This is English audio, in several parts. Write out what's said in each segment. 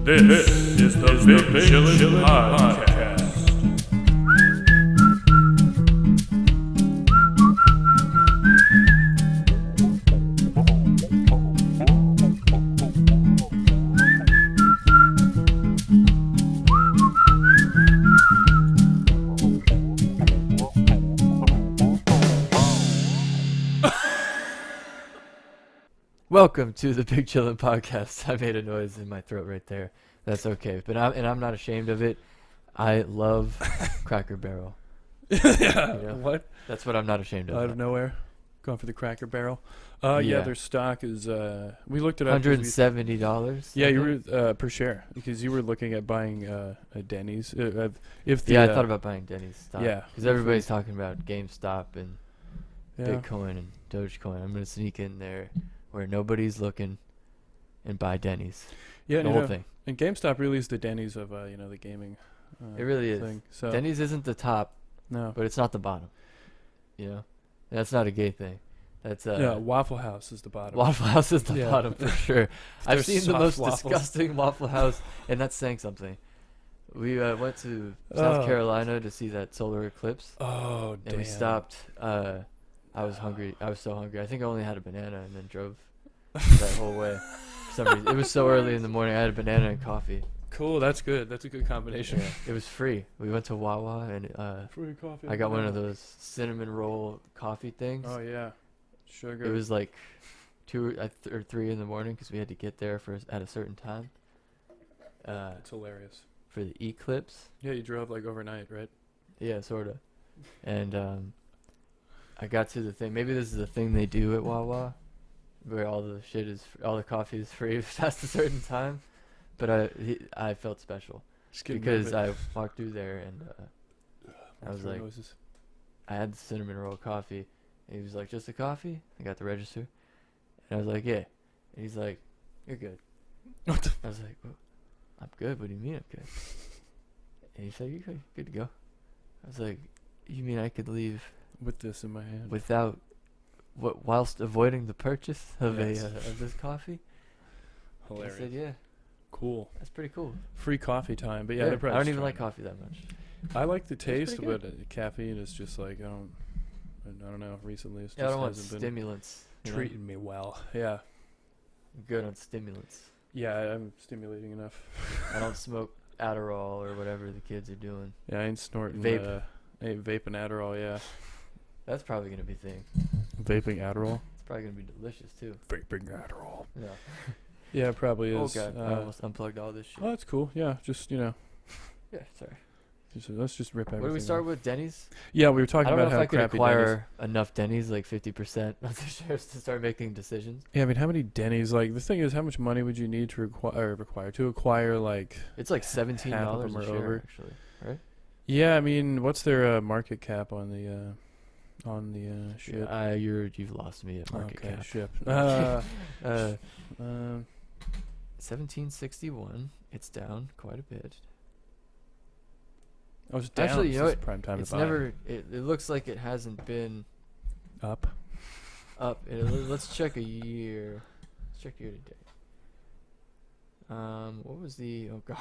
This is the Big Chillin Podcast. Welcome to the Big Chillin Podcast. I made a noise in my throat right there. That's okay, but I'm not ashamed of it. I love Cracker Barrel. Yeah. You know? What? That's what I'm not ashamed of. Out of nowhere, going for the Cracker Barrel. Yeah, their stock is. We looked it up. $170. Yeah, you were per share because you were looking at buying a Denny's. If the, Yeah, I thought about buying Denny's stock. Yeah, because everybody's talking about GameStop and yeah. Bitcoin and Dogecoin. I'm gonna sneak in there where nobody's looking and buy Denny's. Yeah, the whole thing. And GameStop really is the Denny's of the gaming. It really thing. is. So Denny's isn't the top, no, but it's not the bottom. You know, that's not a gay thing. That's yeah. Waffle House is the bottom. Waffle House is the Yeah. bottom for sure. I've There's seen the soft most waffles. disgusting Waffle House, and that's saying something. We went to South Oh. Carolina to see that solar eclipse, Oh and damn. we stopped. I was hungry. I was so hungry. I think I only had a banana and then drove that whole way. For some reason, it was so early in the morning. I had a banana and coffee. Cool. That's good. That's a good combination. Yeah, it was free. We went to Wawa, and Free coffee. I got one of those cinnamon roll coffee things. Oh yeah. Sugar. It was like 2 or 3 in the morning because we had to get there at a certain time. It's hilarious. For the eclipse. Yeah, you drove like overnight, right? Yeah, sort of. And I got to the thing. Maybe this is the thing they do at Wawa, where all the coffee is free past a certain time. But I felt special because I walked through there and I was like, noises. I had the cinnamon roll coffee. And he was like, just a coffee? I got the register. And I was like, yeah. And he's like, you're good. What the? I was like, well, I'm good. What do you mean I'm good? And he said, you're good to go. I was like, you mean I could leave With this in my hand. without, whilst avoiding the purchase of Yes. of this coffee? Hilarious. I said, yeah, Cool. that's pretty cool. Free coffee time, but yeah, Yeah, they're probably I don't just even like trying coffee that much. I like the pretty taste, good. but caffeine is just like I don't know. Recently, it's Yeah, I just don't want hasn't been stimulants. you know? treating me well. Yeah, I'm good on stimulants. yeah, I'm stimulating enough. I don't smoke Adderall or whatever the kids are doing. Yeah, I ain't snorting Vape. I ain't vaping Adderall. Yeah, That's probably gonna be a thing. vaping Adderall. It's probably gonna be delicious too. Vaping Adderall. Yeah. Yeah, it probably Oh is. god, I almost unplugged all this shit. Oh, that's cool. Yeah, just Yeah, sorry. let's just rip everything. Where do we start off. with? Denny's? Yeah, we were talking I don't about know if how I could crappy acquire enough Denny's, like 50% of the shares, to start making decisions. Yeah, I mean, how many Denny's? Like, the thing is, how much money would you need to acquire like? It's like $17 Half of a them are share, over. actually, right? Yeah, I mean, what's their market cap on the ship? You've lost me at market Okay, cap. ship. 1761. It's down quite a bit. Oh, it's down. Actually, you know This is what? prime time It's to buy. never. It looks like it hasn't been Up. up. Let's check a year. Let's check year to date. What was the? Oh God.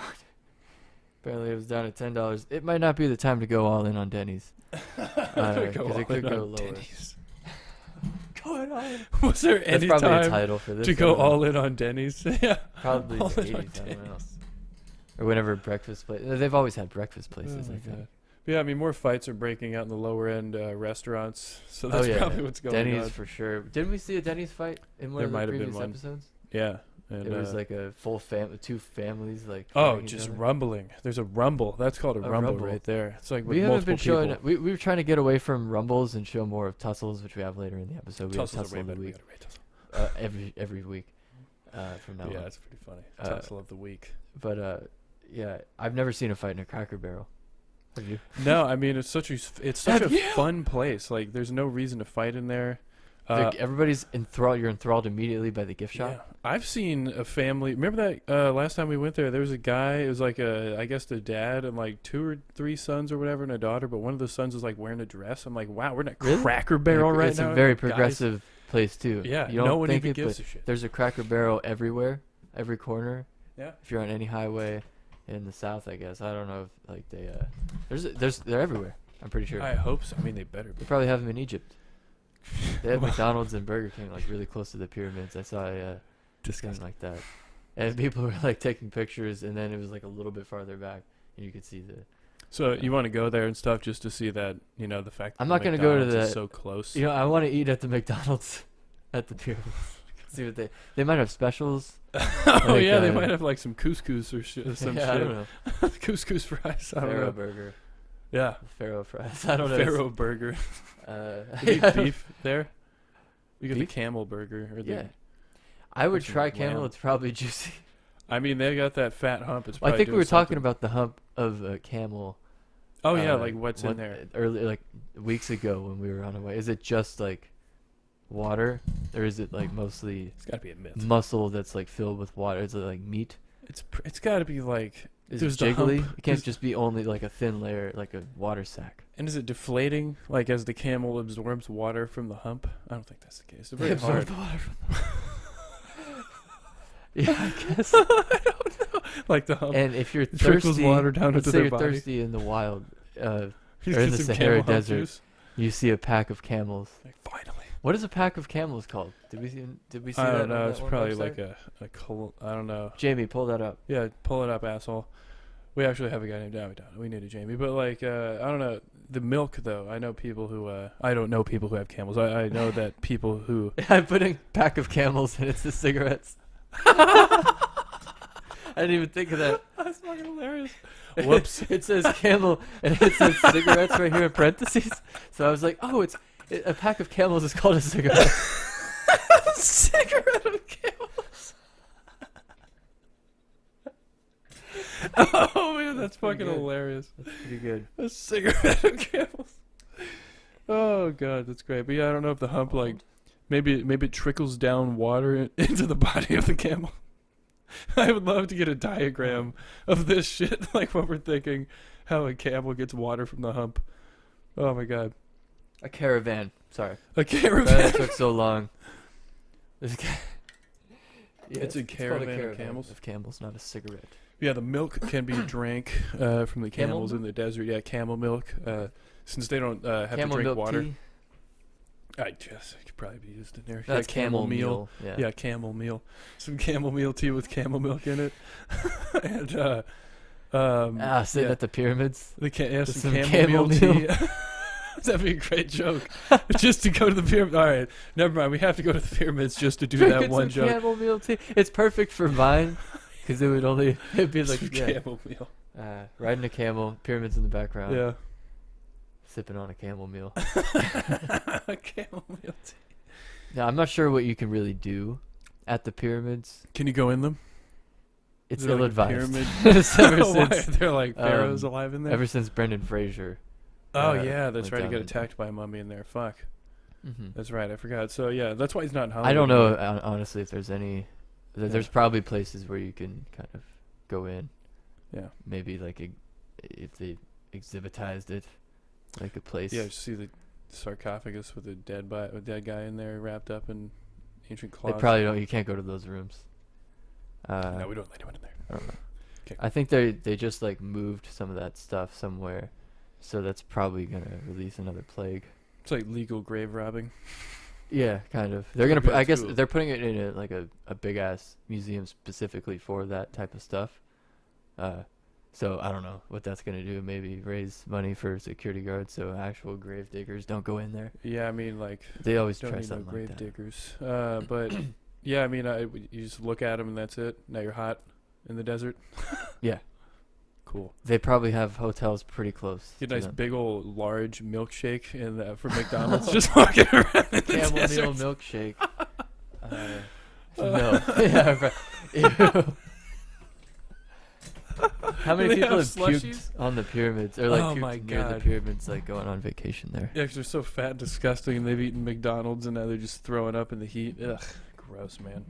Apparently it was down at $10. It might not be the time to go all in on Denny's. Because it could go lower. Going all in. Was there That's any probably a time title for this. to I go don't know. all in on Denny's? Yeah. Probably all the in on 80s. I don't know. Denny's. Or whenever breakfast place. They've always had breakfast Oh places. my I think. God. Yeah, I mean, more fights are breaking out in the lower end restaurants, so Oh that's yeah, probably what's going Denny's on. for sure. Didn't we see a Denny's fight in one There of the might have been previous one. episodes? Yeah. And, It was like a full two families like. oh, fighting each just other. rumbling. There's a rumble. That's called a rumble rumble. right there. It's like with We haven't multiple been showing. people. We were trying to get away from rumbles and show more of tussles, which we have later in the episode. We Tussles have are way tussle of better. the We week gotta rate tussle. every week from now Yeah, on. that's pretty funny. Uh, Tussle of the week. But yeah, I've never seen a fight in a Cracker Barrel. Have you? No, I mean it's such a Have you? fun place. Like there's no reason to fight in there. Everybody's enthralled. You're enthralled immediately by the gift shop. Yeah. I've seen a family. Remember that last time we went there? There was a guy. It was like I guess the dad and like 2 or 3 sons or whatever, and a daughter. But one of the sons was like wearing a dress. I'm like, wow, we're in a Really? Cracker Barrel right it's now. a very Guys. progressive place too. Yeah, you don't no one think even it, gives but a shit. There's a Cracker Barrel everywhere, every corner. Yeah. If you're on any highway in the south, I guess. I don't know if like they're everywhere. I'm pretty sure. I hope so. I mean, they better They be. probably have them in Egypt. They have McDonald's and Burger King like really close to the pyramids. I saw a thing like that, and people were like taking pictures, and then it was like a little bit farther back, and you could see the. So you want to go there and stuff just to see that, you know, the fact that I'm not gonna go to McDonald's is the- so close. You know, I want to eat at the McDonald's at the pyramids. See what they might have specials. Oh like, yeah, they might have like some couscous or some yeah, I shit. don't know. Couscous fries. I don't Pharaoh know. burger, Yeah. Pharaoh fries. I don't know. Pharaoh burger. They They eat beef there. You get the Beef? camel burger. Or Yeah. the, I would some try camel. lamb. It's probably juicy. I mean, they got that fat hump. It's Well, I probably think we doing were talking something. about the hump of a camel. Oh yeah, like what's in one- there? Early, like weeks ago when we were on our way. Is it just like water, or is it like mostly It's got to be a myth. muscle that's like filled with water? Is it like meat? It's got to be like. Is There's it the jiggly? hump. It can't There's- just be only like a thin layer, like a water sack. And is it deflating, like as the camel absorbs water from the hump? I don't think that's the case. It's very Absorb hard. the water from the yeah, I guess. I don't know. Like the hump And if you're trickles thirsty, water down let's into say their you're body. thirsty in the wild, You or in get the some Sahara camel hump Desert. juice. you see a pack of camels. Like finally. What is a pack of camels called? Did we see I that? don't know. on It's that one probably website? like I don't know. Jamie, pull that up. Yeah, pull it up, asshole. We actually have a guy named we don't. We need a Jamie, but like I don't know the milk though. I know people who I don't know people who have camels. I know that people who I'm putting pack of camels and it's the cigarettes. I didn't even think of that. that's fucking hilarious. Whoops. It says camel and it says cigarettes right here in parentheses. So I was like, oh, a pack of camels is called a cigarette. Cigarette of camels. Oh man, that's pretty fucking good. hilarious. That's pretty good. A cigarette of camels. Oh god, that's great. But yeah, I don't know if the hump like maybe it trickles down water into the body of the camel. I would love to get a diagram of this shit, like what we're thinking, how a camel gets water from the hump. Oh my god, A caravan. Sorry. a That caravan. took so long. This ca- yeah, It's a called caravan of camels? Of camels, not a cigarette. Yeah, the milk can be drank from the Camel camels milk? in the desert. Yeah, camel milk. Since they don't have Camel to drink milk water, tea. I guess it could probably be used in there. No, Yeah, it's camel meal. Yeah. Yeah, camel meal. Some camel meal tea with camel milk in it. And Sitting yeah, at the pyramids. yeah, with some some camel camel meal tea. That'd be a great joke. Just to go to the pyramid. All right, never mind. We have to go to the pyramids just to do that Drinking one some joke. camel meal tea. It's perfect for mine because it'd be like Some yeah, camel meal. riding a camel, pyramids in the background, Yeah. sipping on a camel meal. Camel meal tea. Now I'm not sure what you can really do at the pyramids. Can you go in them? It's Is it like a ill-advised. pyramid? ever Why? since They're like pharaohs um, alive in there. ever since Brendan Fraser. Oh yeah, that's went right. He down got in attacked by a mummy in there. Fuck. hmm That's right. I forgot. So yeah, that's why he's not in Hollywood. I don't know anymore. honestly if there's any. Yeah. There's probably places where you can kind of go in. Yeah. Maybe like if they exhibitized it, like a place. Yeah. Just see the sarcophagus with a dead guy in there wrapped up in ancient They cloths. probably don't. You can't go to those rooms. No, we don't let anyone in there. I don't know. 'Kay. I think they just like moved some of that stuff somewhere, so that's probably gonna release another plague. It's like legal grave robbing. Yeah, kind of. They're gonna. Maybe I that's guess cool. they're putting it in a big ass museum specifically for that type of stuff. So I don't know what that's gonna do. Maybe raise money for security guards so actual grave diggers don't go in there. Yeah, I mean like They always don't try need no something grave like that. diggers. But yeah, I mean you just look at them and that's it. Now you're hot in the desert. Yeah. Cool. They probably have hotels pretty close. Get a to nice them. big old large milkshake from McDonald's. Just walking around in the Camel meal desert. milkshake. No. Yeah, right. Ew. How many Do they people have have puked slushies? on the pyramids or like Oh puked my near the God. pyramids, like going on vacation there? Yeah, 'cause they're so fat and disgusting, and they've eaten McDonald's, and now they're just throwing up in the heat. Ugh, gross, man.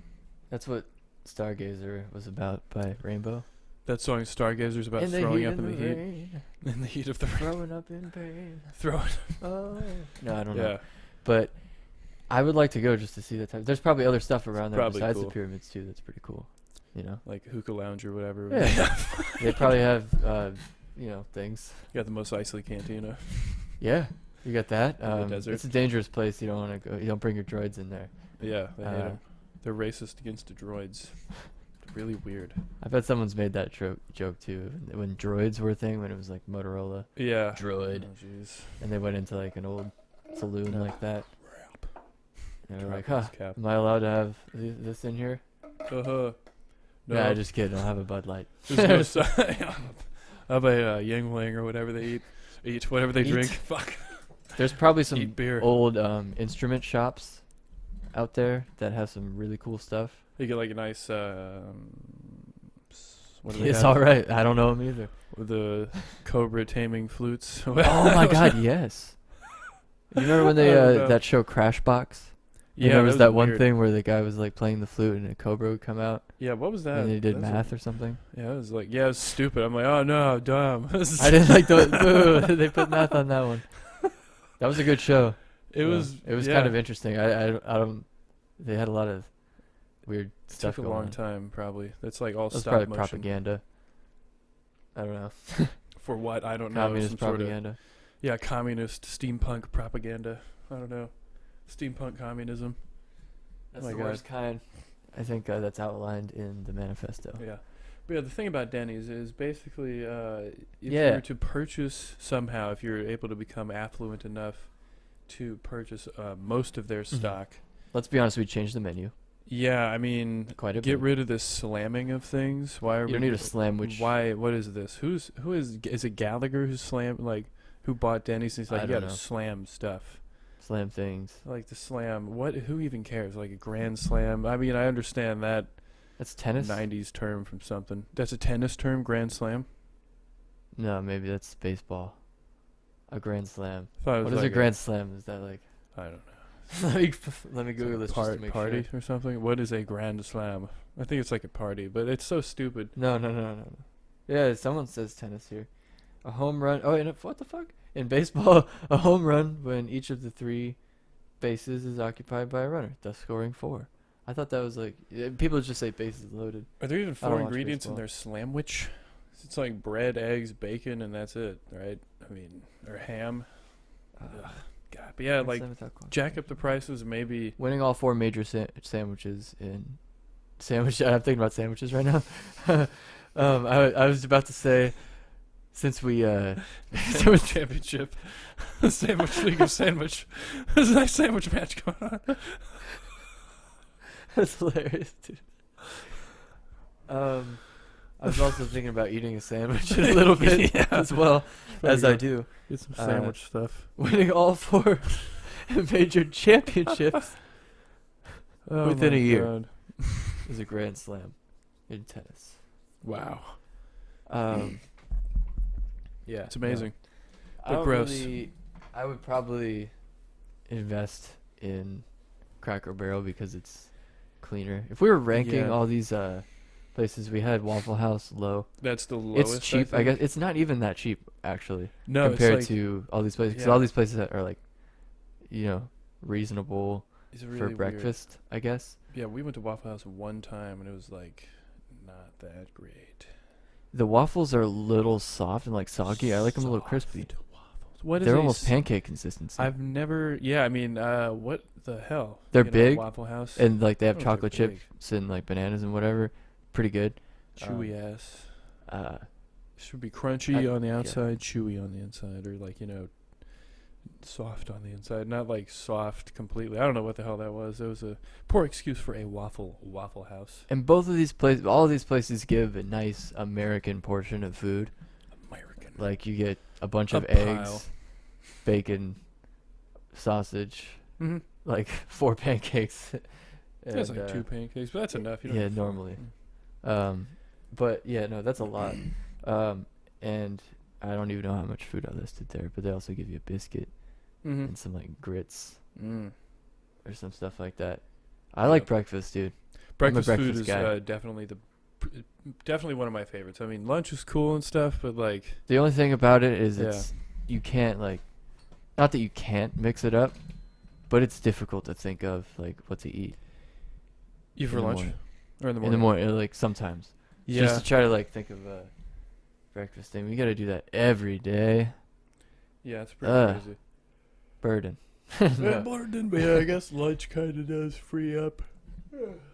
That's what Stargazer was about by Rainbow. That song Stargazer's about In the throwing heat up of in the heat. rain, In the heat of the throwing up in pain. throwing. Oh. No, I don't know. Yeah, But I would like to go just to see that type. There's probably other stuff around there Probably besides cool. the pyramids too. That's pretty cool. You know. Like hookah lounge or whatever. Yeah. They probably have things. You got the Mos Eisley Cantina. Yeah, you got that. In the desert. It's a dangerous place. You don't want to go. You don't bring your droids in there. Yeah, they hate 'em. They're racist against the droids. Really weird. I bet someone's made that joke too. When droids were a thing, when it was like Motorola Yeah. droid, Oh, jeez. and they went into like an old saloon like that. And they were like, Drop "Huh, his cap. am I allowed to have this in here?" No. Yeah, just kidding. I'll have a Bud Light. There's no I'll have a Yangling or whatever they eat whatever they drink. Fuck. There's probably some Eat beer. old instrument shops out there that have some really cool stuff. You get like a nice. What do they It's have? all right. I don't know them either. With the cobra taming flutes. Oh my God, yes. You remember when they I don't know. that show Crashbox? Yeah, there was that one weird. thing where the guy was like playing the flute and a cobra would come out Yeah, what was that? and they did That was math or something. Yeah, it was like, it was stupid. I'm like, oh no, dumb. I didn't like the they put math on that one. That was a good show. It Yeah. was. It was yeah. kind of interesting. I don't. They had a lot of weird It stuff took a going long on. time, probably. That's like all That was stop probably motion. propaganda. I don't know. For what? I don't know. Communist Some sort of- propaganda. yeah, communist steampunk propaganda. I don't know. Steampunk communism. That's my the God. worst kind. I think that's outlined in the manifesto. Yeah. But yeah, the thing about Denny's is basically if Yeah. you were to purchase somehow, if you're able to become affluent enough to purchase most of their Mhm. stock. Let's be honest. We changed the menu Yeah, I mean, quite a get bit. rid of this slamming of things. Why are You we don't need a slam. Which Why? What is this? Who is it? Gallagher who slammed who bought Denny's? And he's like, I you don't gotta know. slam stuff. slam things? I like the slam. What? Who even cares? Like a grand slam. I mean, I understand that That's tennis. 90s term from something. That's a tennis term, grand slam. No, maybe that's baseball. A grand slam. Thought it What was is like a grand slam? Is that like? I don't know. let me Google this just to make party sure. or something. What is a grand slam? I think it's like a party, but it's so stupid. No. Yeah, someone says tennis here. A home run. Oh, what the fuck? In baseball, a home run when each of the 3 bases is occupied by a runner, thus scoring 4. I thought that was like people just say bases loaded. Are there even I don't 4 watch ingredients in baseball. their slamwich? It's like bread, eggs, bacon, and that's it, right? I mean, or ham. Ugh, God, but yeah, Grand like slam without qualifying. jack up the prices, maybe. Winning all 4 major sandwiches in sandwich. I'm thinking about sandwiches right now. I was about to say, since we Sandwich championship, sandwich league of sandwich. There's a nice sandwich match going on. that's hilarious, dude. I was also thinking about eating a sandwich a little bit Yeah. as well as I Get do. some sandwich stuff. Winning all 4 major championships Oh within my a year. God. is a grand slam in tennis. Wow, Yeah, it's amazing. I But don't gross. really- I would probably invest in Cracker Barrel because it's cleaner. If we were ranking Yeah. all these places, we had Waffle House low. That's the lowest. It's cheap. I think. guess it's not even that cheap actually No, compared it's like, to all these places. Because yeah. all these places are like, reasonable it's really for weird. breakfast. I guess Yeah, we went to Waffle House one time and it was like not that great. the waffles are a little soft and like soggy. I like them a little crispy. Soft waffles. What is They're a almost s- pancake consistency. I've never. Yeah, I mean, what the hell? They're You know, big, Waffle House. and like they have Oh, they're chocolate big. chips and like bananas and whatever. Pretty good. Chewy ass. Uh, Should be crunchy on the yeah. outside, chewy on the inside, or like soft on the inside. Not like soft completely. I don't know what the hell that was. It was a poor excuse for a Waffle House. and both of these places, all of these places give a nice American portion of food. American. Like you get a bunch A of pile. eggs, bacon, sausage, Mm-hmm. like 4 pancakes. That's and, like 2 pancakes, but that's enough. You don't yeah, need four. normally. But yeah, no, that's a lot. And I don't even know how much food I listed there, but they also give you a biscuit Mm-hmm. and some like grits Mm. or some stuff like that. I like Yeah. breakfast, dude. Breakfast food breakfast is guy. definitely one of my favorites. I mean, lunch is cool and stuff, but like, The only thing about it is Yeah. you can't like, not that you can't mix it up, but it's difficult to think of like what to eat. you in for the lunch. morning. Or in the In the morning. morning, like sometimes. Yeah. Just to try to like think of a breakfast thing. We gotta do that every day. Yeah, it's pretty crazy. Burden. Yeah, burden, but yeah, I guess lunch kind of does free up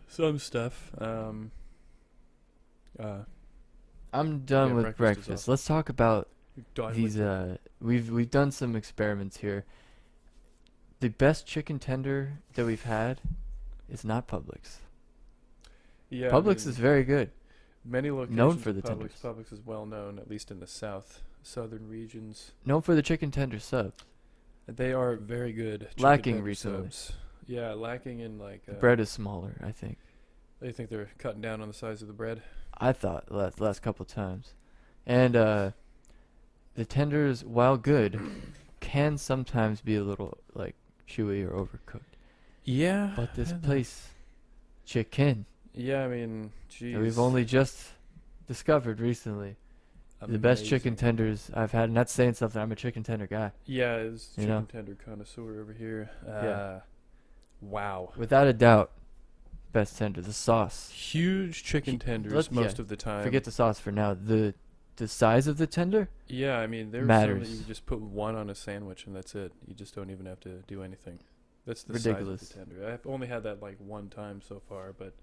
some stuff. I'm done Yeah, with breakfast is breakfast. awesome. Let's talk about Done these. with We've done some experiments here. The best chicken tender that we've had is not Publix. yeah, I Publix mean, is very good. many locations known for of the Publix. tenders. Publix is well known, at least in the southern regions. Known for the chicken tender subs. They are very good. chicken Lacking tender recently. subs. Yeah, lacking in like. The bread is smaller, I think. They think they're cutting down on the size of the bread. I thought last couple times, and the tenders, while good, can sometimes be a little like chewy or overcooked. Yeah. But this place, chicken, Yeah, I mean, geez. that we've only just discovered recently, the best chicken amazing. tenders I've had, and that's saying something. I'm a chicken tender guy, Yeah, it's You chicken know? tender connoisseur over here. Yeah. Wow. without a doubt. Best tender, the sauce. Huge chicken tenders let's- most yeah, of the time. Forget the sauce for now. The size of the tender. Yeah, I mean, there are some that matters. you can just put one on a sandwich and that's it. You just don't even have to do anything. That's the Ridiculous. size of the tender. I've only had that like one time so far, but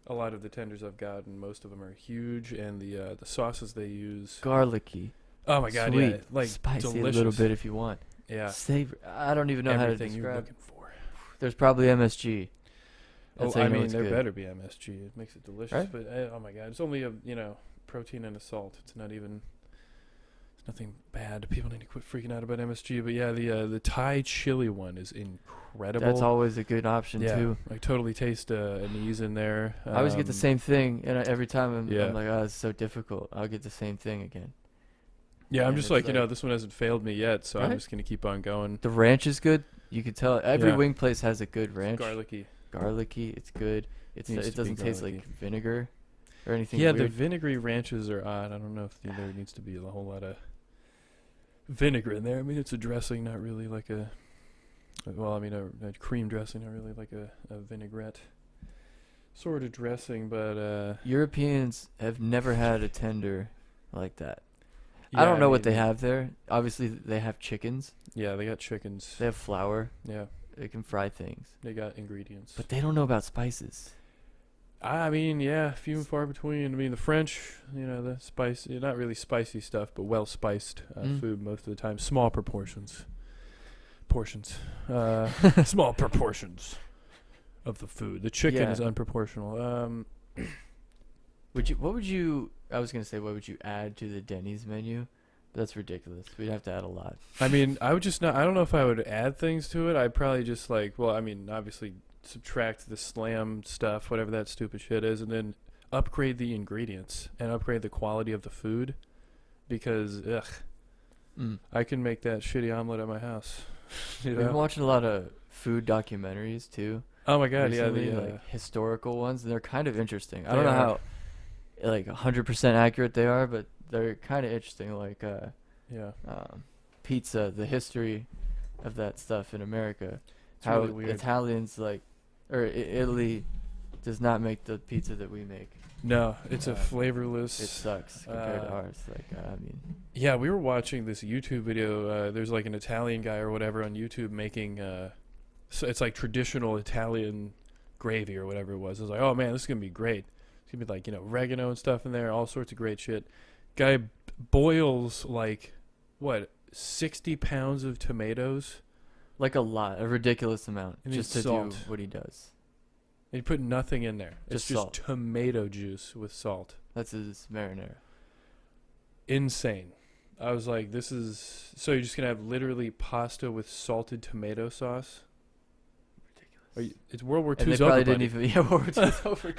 a lot of the tenders I've gotten, most of them are huge, and the sauces they use. Garlicky. Oh my god, sweet, yeah, like spicy delicious. a little bit if you want. Yeah, Savor. I don't even know how to everything you're describe. looking for. There's probably MSG. That's Oh, how I you know mean, it's there good. better be MSG. It makes it delicious. Right? But oh my god, it's only a protein and a salt. It's not even. It's nothing bad. People need to quit freaking out about MSG. But yeah, the Thai chili one is incredible. That's always a good option yeah, too. I totally taste anise in there. I always get the same thing, and every time yeah. I'm like, oh, it's so difficult. I'll get the same thing again. Yeah, I'm and just it's like, like- this one hasn't failed me yet, so I'm Right? just gonna keep on going. The ranch is good. You can tell every Yeah. wing place has a good ranch. Garlicky. Garlicky, it's good. It Needs to be doesn't taste garlicky. like vinegar or anything Yeah, the weird. vinegary ranches are odd. I don't know if there needs to be a whole lot of vinegar in there. I mean, it's a dressing, not really like a. Well, I mean, a cream dressing, not really like a vinaigrette sort of dressing, but. Europeans have never had a tender like that. I yeah, don't know what they mean, have there. Obviously, they have chickens. Yeah, they got chickens. They have flour. Yeah, They can fry things. they got ingredients. But they don't know about spices. I mean, yeah, few and far between. I mean, the French, the spice, not really spicy stuff, but well spiced food most of the time. Small proportions. Small proportions of the food. The chicken Yeah. is unproportional. What would you add to the Denny's menu? But that's ridiculous. We'd have to add a lot. I mean, I would just not. I don't know if I would add things to it. I'd probably just obviously subtract the slam stuff, whatever that stupid shit is, and then upgrade the ingredients and upgrade the quality of the food, because I can make that shitty omelet at my house. We've been watching a lot of food documentaries too. Oh my god, Recently, yeah, like historical ones, and they're kind of interesting. I They don't know are. how, like 100% accurate they are, but they're kind of interesting. Like yeah. pizza, the history of that stuff in America. It's How really weird. Italians Italy does not make the pizza that we make. No, it's a Uh, flavorless. It sucks compared to Uh, ours. Yeah, we were watching this YouTube video. There's like an Italian guy or whatever on YouTube making. So it's like traditional Italian gravy or whatever it was. I was like, oh man, this is gonna be great. It's gonna be like oregano and stuff in there, all sorts of great shit. Guy boils like 60 pounds of tomatoes. like a ridiculous amount, And just it's to salt. do what he does. And he put nothing in there. It's Just just salt. tomato juice with salt. That's his marinara. Insane. I was like, this is... So you're just going to have literally pasta with salted tomato sauce? It's World War And they II's probably over, didn't buddy. even. Yeah, World War II's over.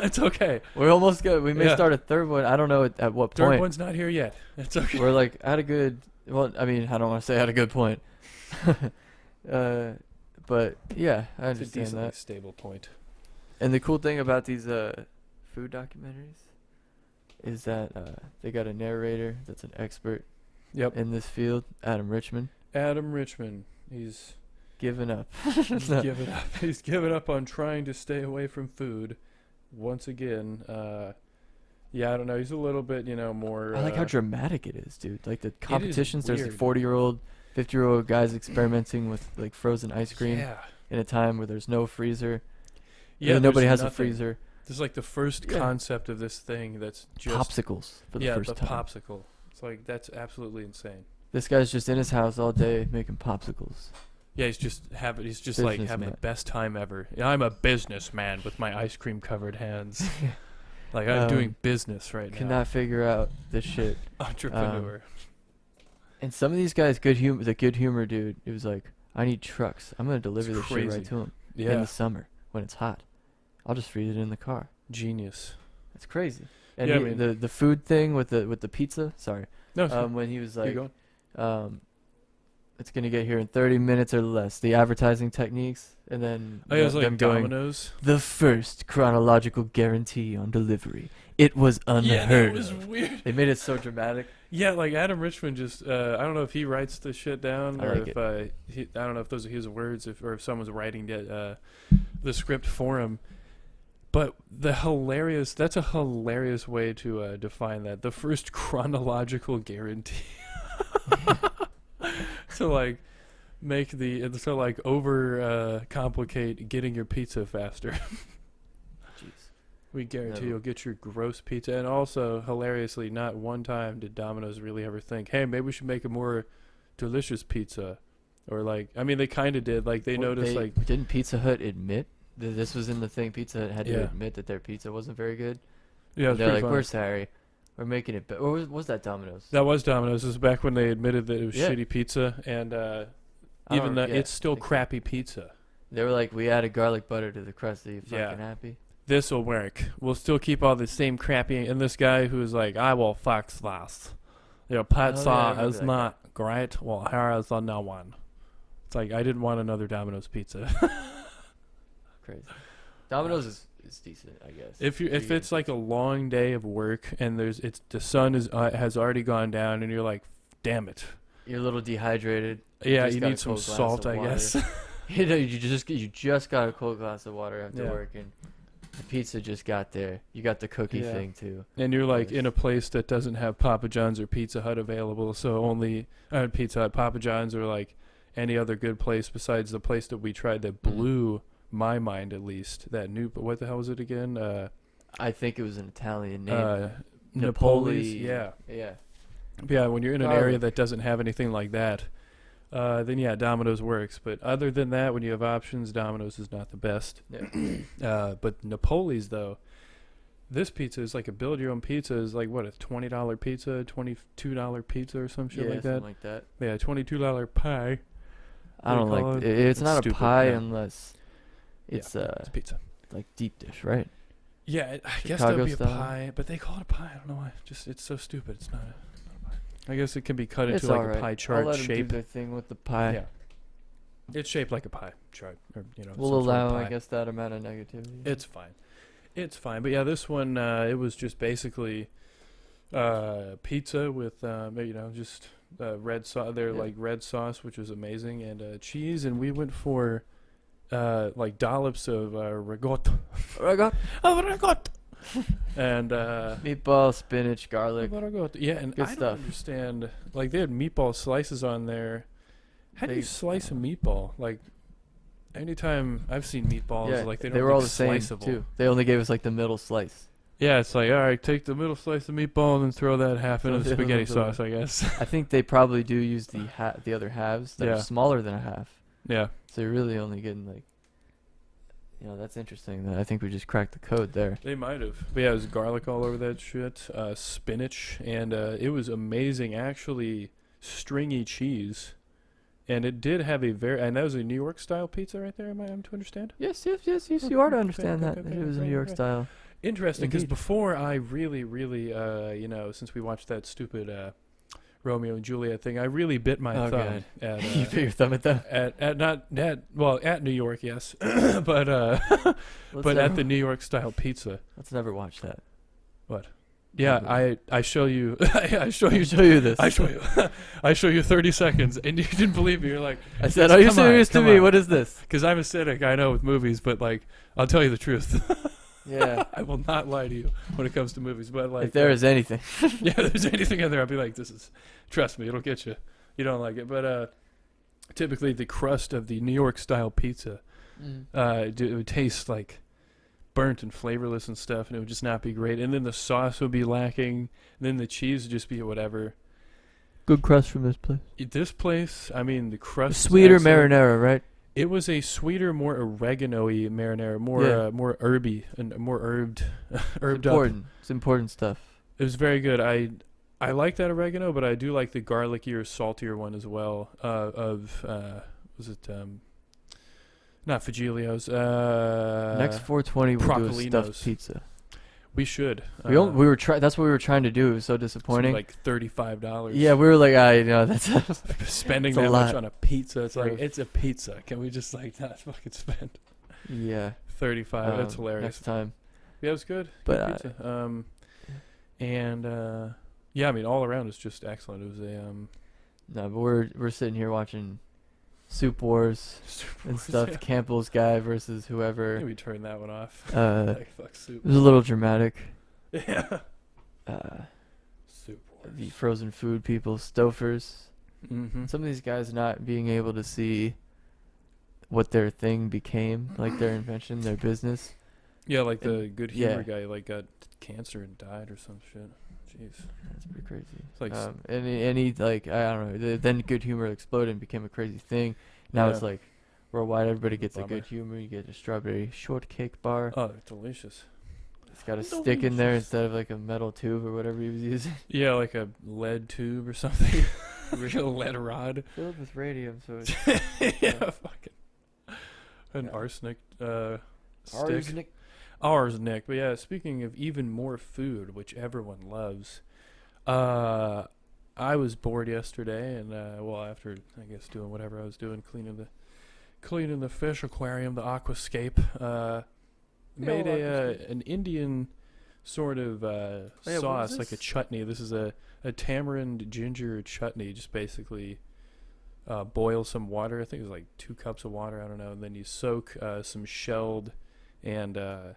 It's okay. We're almost good. We may Yeah. start a third one. I don't know at what Third point. one's not here yet. It's okay. We're like at a good. Well, I mean, I don't want to say at a good point. But yeah, I It's a understand decently that. stable point. And the cool thing about these food documentaries is that they got a narrator that's an expert Yep. in this field, Adam Richman, Adam Richman. He's given up. given up. He's given up on trying to stay away from food. once again. Yeah, I don't know. He's a little bit, more. I like how dramatic it is, dude. Like the competitions, there's like weird. 40-year-old, 50-year-old guys experimenting with like frozen ice cream Yeah. in a time where there's no freezer. Yeah. Really nobody there's has a nothing. freezer. This is like the first concept of this thing that's just Popsicles for the first time. popsicle. It's like that's absolutely insane. This guy's just in his house all day making popsicles. Yeah, he's just like having the Businessman. best time ever. Yeah, I'm a businessman with my ice cream covered hands. Like I'm doing business right now. Cannot figure out this shit. Entrepreneur. And some of these guys, the good humor dude, it was like, I need trucks. I'm gonna deliver It's this shit crazy. right to him in Yeah. the summer when it's hot. I'll just freeze it in the car. Genius. It's crazy. And Yeah, he- I mean- the food thing with the pizza. Sorry. No, When he was keep like, going. it's gonna get here in 30 minutes or less. The advertising techniques, and then Oh, yeah, it was them like going, Domino's. the first chronological guarantee on delivery. It was unheard that was of. weird. They made it so dramatic. Yeah, like Adam Richmond just I don't know if he writes the shit down I or like if I don't know if those are his words or if someone's writing the script for him. But that's a hilarious way to define that. The first chronological guarantee. To like make over complicate getting your pizza faster. Jeez. We guarantee No. you'll get your gross pizza. And also, hilariously, not one time did Domino's really ever think, hey, maybe we should make a more delicious pizza. Or like, I mean, they kind of did. Like, they noticed, like, didn't Pizza Hut admit that this was in the thing? Pizza Hut had to Yeah. admit that their pizza wasn't very good. yeah, it's They're pretty like, funny. we're sorry, we're making it better. Or was that Domino's? That was Domino's. This is back when they admitted that it was Yeah. shitty pizza. And I even don't- though yeah, it's still I think so. crappy pizza. They were like, we added garlic butter to the crust. Are you fucking Yeah. happy? This'll work. We'll still keep all the same crappy. And this guy who's like, I will fix this. Your pizza I remember is that not great. Well, here is a new one. It's like, I didn't want another Domino's pizza. Crazy. Domino's is decent, I guess. If Pretty it's good. like a long day of work and the sun has already gone down and you're like, damn it. You're a little dehydrated. Yeah, just you got a need some cold glass salt, of I water. guess. you just got a cold glass of water after Yeah. work, and the pizza just got there. You got the cookie Yeah. thing too. And you're like Yes. in a place that doesn't have Papa John's or Pizza Hut available, so only Pizza Hut, Papa John's, or like any other good place besides the place that we tried that blew my mind at least. That new, what the hell was it again? I think it was an Italian name. Napoli's. Napoli. Yeah. Yeah. When you're in an Garlic. area that doesn't have anything like that, then yeah, Domino's works. But other than that, when you have options, Domino's is not the best. Yeah. But Napoli's though, this pizza is like a build-your-own pizza is like what, a $20 pizza, $22 pizza or some shit Yeah, like something that. like that. Yeah, $22 pie. I don't What do you like. call it? It's It's not a stupid, pie yeah. unless it's It's pizza. like deep dish, right? Yeah, I guess Chicago that'd be a style? pie, but they call it a pie. I don't know why. Just it's so stupid. It's not a pie. I guess it can be cut It's into like alright. a pie I'll chart let 'em shape. do their thing with the pie. Yeah, it's shaped like a pie chart, or We'll some sort of allow, I pie. guess, that amount of negativity. It's fine. It's fine. But yeah, this one it was just basically pizza with just red sauce. They're Yeah. like red sauce, which was amazing, and cheese. And we went for like dollops of ricotta. Ricotta. And Meatball, spinach, garlic. yeah, and Good I stuff. don't understand. Like they had meatball slices on there. How do you They- slice a meatball? Like anytime I've seen meatballs, Yeah, like they they don't were all look the same sliceable. too. They only gave us like the middle slice. Yeah, it's like, all right, take the middle slice of meatball and then throw that half into the Throw it spaghetti into the- sauce, I guess. I think they probably do use the other halves that Yeah. are smaller than a half. Yeah. So you're really only getting like, that's interesting. I think we just cracked the code there. They might have. But yeah, it was garlic all over that shit, spinach, and it was amazing, actually, stringy cheese. And it did have and that was a New York style pizza right there, am I to understand? Yes, you are to Okay, understand okay, that. okay, It was a right, New York right. style. Interesting, because Indeed. before I really, since we watched that stupid Romeo and Juliet thing, I really bit my Oh, thumb God. at You put your thumb at that. at New York, yes, but at the New York style pizza. Let's never watch that. What? Yeah, Never. I show you, I show you, show you this. I show you, I show you 30 seconds, and you didn't believe me. You're like, I said, "Are you Come on, serious to come me? on." What is this?" because I'm a cynic, I know with movies, but like, I'll tell you the truth. Yeah. I will not lie to you when it comes to movies, but like If there is anything. yeah, if there's anything in there, I'll be like, trust me, it'll get you. You don't like it, but typically the crust of the New York style pizza, it would taste like burnt and flavorless and stuff, and it would just not be great. And then the sauce would be lacking, and then the cheese would just be whatever. Good crust from this place. This place, I mean, the crust. Sweeter is excellent. marinara, right? It was a sweeter, more oregano-y marinara, more herby and more herbed Important. up. It's important stuff. It was very good. I like that oregano, but I do like the garlicier, saltier one as well. Was it not Fagilio's? Next 420 we'll do a Procolinos. stuffed pizza. We should. We were that's what we were trying to do. It was so disappointing. Like $35. Yeah, we were like, that's spending It's a that lot. much on a pizza. It's like For- it's a pizza. Can we just like not fucking spend yeah. 35? That's hilarious. Next time. Yeah, it was good. But, Good pizza. Yeah, I mean, all around it's just excellent. It was a No, but we're sitting here watching Soup Wars and stuff. Yeah. Campbell's guy versus whoever. Maybe turn that one off. It Like fuck soup. was a little dramatic. Yeah. Soup The Wars. frozen food people, Stofers. Mm-hmm. Some of these guys not being able to see what their thing became, like their invention, their business. Yeah, like the And- good humor guy, like got cancer and died or some shit. Jeez. That's pretty crazy. It's like And he like, I don't know. Then good humor exploded and became a crazy thing. Now it's Yeah. like worldwide, everybody gets a Bummer. good humor. You get a strawberry shortcake bar. oh, they're delicious. It's got a stick in there delicious. instead of like a metal tube or whatever he was using. Yeah, like a lead tube or something. A lead rod. Filled with radium, so it's Yeah, fucking. An arsenic stick. arsenic. Arsenic. But yeah, speaking of even more food, which everyone loves, I was bored yesterday, and after I guess doing whatever I was doing, cleaning the fish aquarium, the aquascape, made an Indian sort of what is sauce, like a this? chutney. This is a tamarind ginger chutney. Just basically boil some water. I think it was like 2 cups of water. I don't know. And then you soak some shelled and I'm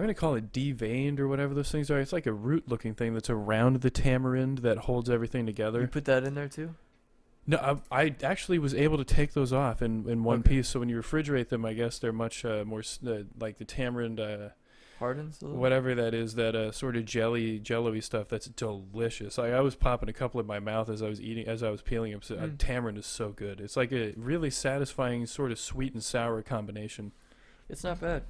going to call it deveined or whatever those things are. It's like a root-looking thing that's around the tamarind that holds everything together. You put that in there too? No, I actually was able to take those off in one Okay. piece. So when you refrigerate them, I guess they're much more like the tamarind, Hardens a little? whatever that is, that sort of jello-y stuff. That's delicious. I was popping a couple in my mouth as I was eating, as I was peeling them. So, tamarind is so good. It's like a really satisfying sort of sweet and sour combination. It's not bad.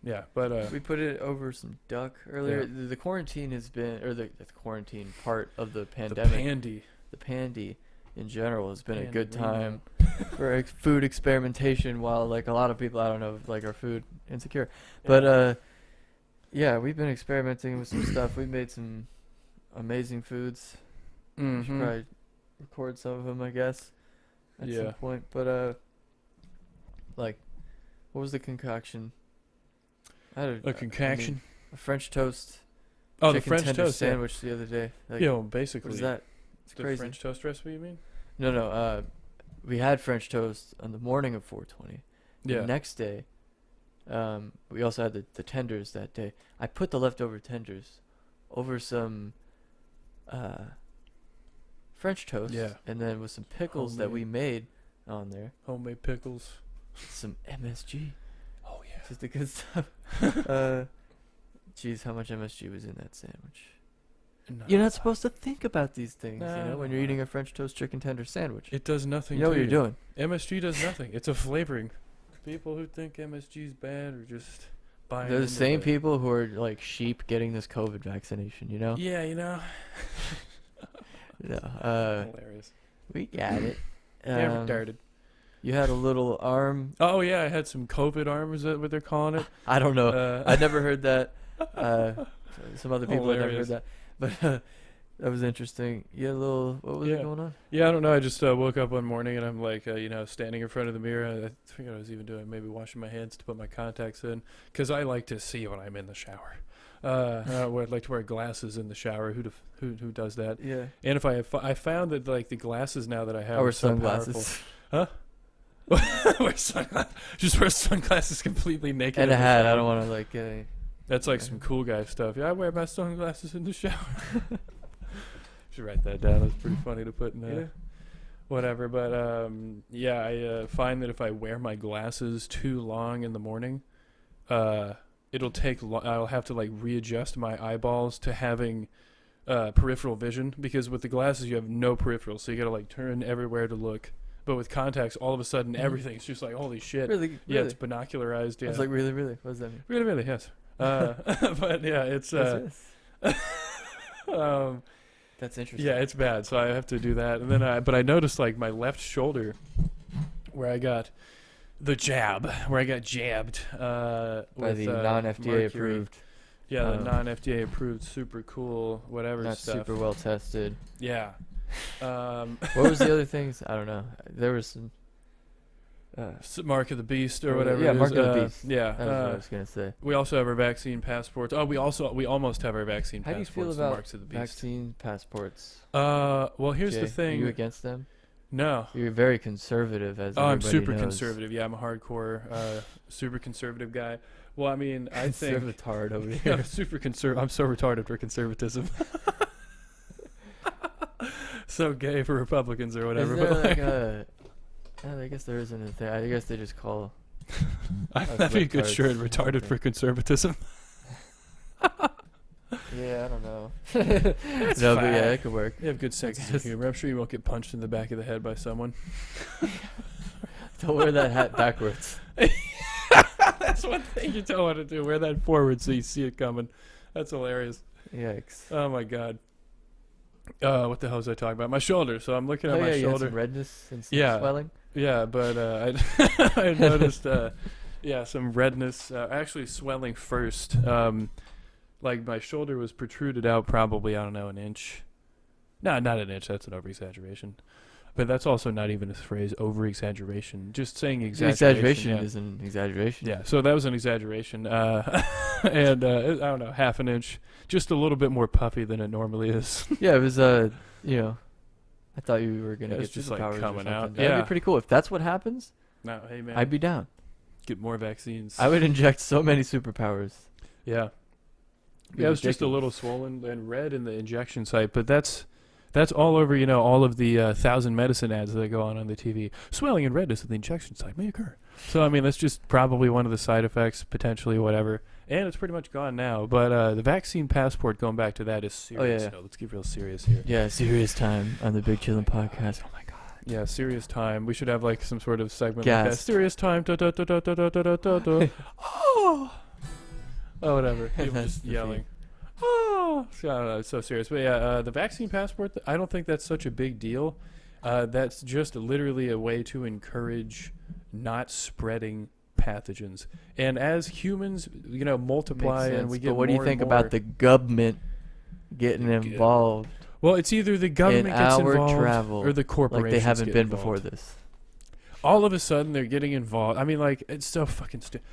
Yeah, but We put it over some duck earlier. The quarantine has been, or the quarantine part of the the pandemic. pandy. The pandy in general has been a Pandy good time Reno. for food experimentation. While like a lot of people, I don't know, like are food insecure, but yeah, we've been experimenting with some stuff. We made some amazing foods. We should Mm-hmm. probably record some of them, I guess, at Yeah. some point. But like, what was the concoction? I had A concoction. a French toast. Oh, the chicken French tender toast sandwich the other day. Like, Yeah, well, basically. what is that? It's The crazy. French toast recipe, you mean? No. We had French toast on the morning of 420. Yeah. The next day, we also had the tenders that day. I put the leftover tenders over some French toast. Yeah. And then with some pickles that we made on there. Homemade pickles. Some MSG. Oh, yeah. Just the good stuff. Jeez, how much MSG was in that sandwich? You're not supposed to think about these things, when you're eating a French toast chicken tender sandwich. It does nothing You know to what you're doing. MSG does nothing. It's a flavoring. People who think MSG is bad are just buying They're the into same people who are like sheep getting this COVID vaccination, you know? Yeah, you know. No, Hilarious. we got it. Yeah, retarded. You had a little arm. Oh, yeah, I had some COVID arm. Is that what they're calling it? I don't know. I never heard that. Some other people have never heard Hilarious. that. But that was interesting. You had a little. What was Yeah. going on? Yeah, I don't know. I just woke up one morning and I'm like, standing in front of the mirror. I think I was even doing maybe washing my hands to put my contacts in because I like to see when I'm in the shower. I'd like to wear glasses in the shower. Who does that? Yeah. And if I found that like the glasses now that I have Or are so sunglasses. powerful. Huh? Just wear sunglasses completely naked. And in a the hat. I shower. don't want to like. That's like some cool guy stuff. Yeah, I wear my sunglasses in the shower. Should write that down. That's pretty funny to put in there. Yeah. Whatever, but I find that if I wear my glasses too long in the morning, it'll take. I'll have to like readjust my eyeballs to having peripheral vision, because with the glasses you have no peripheral, so you gotta like turn everywhere to look. But with contacts, all of a sudden everything's just like holy shit. Really? Yeah, it's binocularized. Yeah, I was like, really? What does that mean? really, yes. But yeah, it's What's this? That's interesting. yeah, it's bad. So I have to do that, and then but I noticed like my left shoulder, where I got jabbed By with the non-FDA mercury. approved, Yeah, the non-FDA approved, super cool, whatever not stuff. super well tested. Yeah. What was the other things? I don't know. There was some. Mark of the Beast or whatever. Yeah, it is. Mark of the Beast. Yeah. That was what I was gonna say. We also have our vaccine passports. Oh, we almost have our vaccine How do you passports. feel about Marks of the Beast. vaccine passports? Well, here's Jay? the thing. Are you against them? No. You're very conservative, as Oh, I'm everybody super knows. conservative. Yeah, I'm a hardcore, super conservative guy. Well, I mean, I think Conservatard over I'm here. super conservative. I'm so retarded for conservatism. So gay for Republicans or whatever. Is there But like a? I guess there isn't a thing. I guess they just call. that'd be a good libtards. shirt. Retarded for conservatism. Yeah, I don't know. That's no, but fine. yeah, it could work. You have good sense of humor. I'm sure you won't get punched in the back of the head by someone. Don't wear that hat backwards. That's one thing you don't want to do. Wear that forward so you see it coming. That's hilarious. Yikes. Oh my god. What the hell was I talking about? My shoulder. So I'm looking at my You had shoulder. some redness and some Yeah. swelling. Yeah, but I noticed some redness. Actually, swelling first. Like my shoulder was protruded out probably, I don't know, an inch. No, not an inch. That's an over-exaggeration. But that's also not even a phrase, over-exaggeration. Just saying Exaggeration yeah. is an exaggeration. Yeah, so that was an exaggeration. And I don't know, half an inch. Just a little bit more puffy than it normally is. Yeah, it was I thought you were gonna Yeah, get it's just, like, superpowers or coming something. out. That'd Yeah. be pretty cool if that's what happens. No, hey man, I'd be down. get more vaccines. I would inject so many superpowers. Yeah. Be Yeah, it was just a ridiculous. little swollen and red in the injection site, but that's all over, all of the 1,000 medicine ads that go on the TV. Swelling and redness at the injection site may occur. So, I mean, that's just probably one of the side effects, potentially, whatever. And it's pretty much gone now. But the vaccine passport, going back to that, is serious. yeah. No, let's get real serious here. Yeah, serious time on the Big Chillin Podcast. Oh my god. Yeah, serious time. We should have, like, some sort of segment like that. Gas. Serious time. Da, da, da, da, da, da, da, da, da. Oh, whatever. People That's just the yelling. theme. Oh, I don't know. It's so serious. But yeah, the vaccine passport, I don't think that's such a big deal. That's just literally a way to encourage not spreading pathogens. And as humans, multiply Makes and we sense, get but what do you more think and more- about the government getting involved Well, it's either the government in gets our involved travel or the corporations like they haven't get been involved. before this? All of a sudden, they're getting involved. I mean, like, it's so fucking stupid.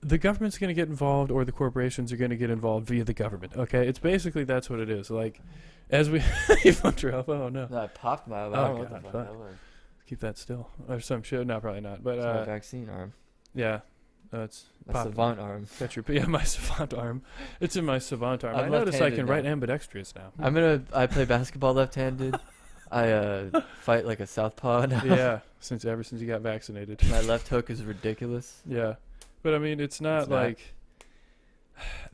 The government's going to get involved, or the corporations are going to get involved via the government. Okay, it's basically that's what it is. Like, as we you bumped your elbow. Oh no, No, I popped my elbow. Oh, I don't know what God, the fuck fuck. that was. keep that still, or some shit. No, probably not. But It's my vaccine arm. yeah, it's My pop- savant arm. Got your my savant arm. It's in my savant arm. I'm I notice I can left-handed write now. ambidextrous now. I play basketball left-handed. I fight like a southpaw now. Yeah, ever since you got vaccinated. My left hook is ridiculous. Yeah, but I mean, it's not It's not. like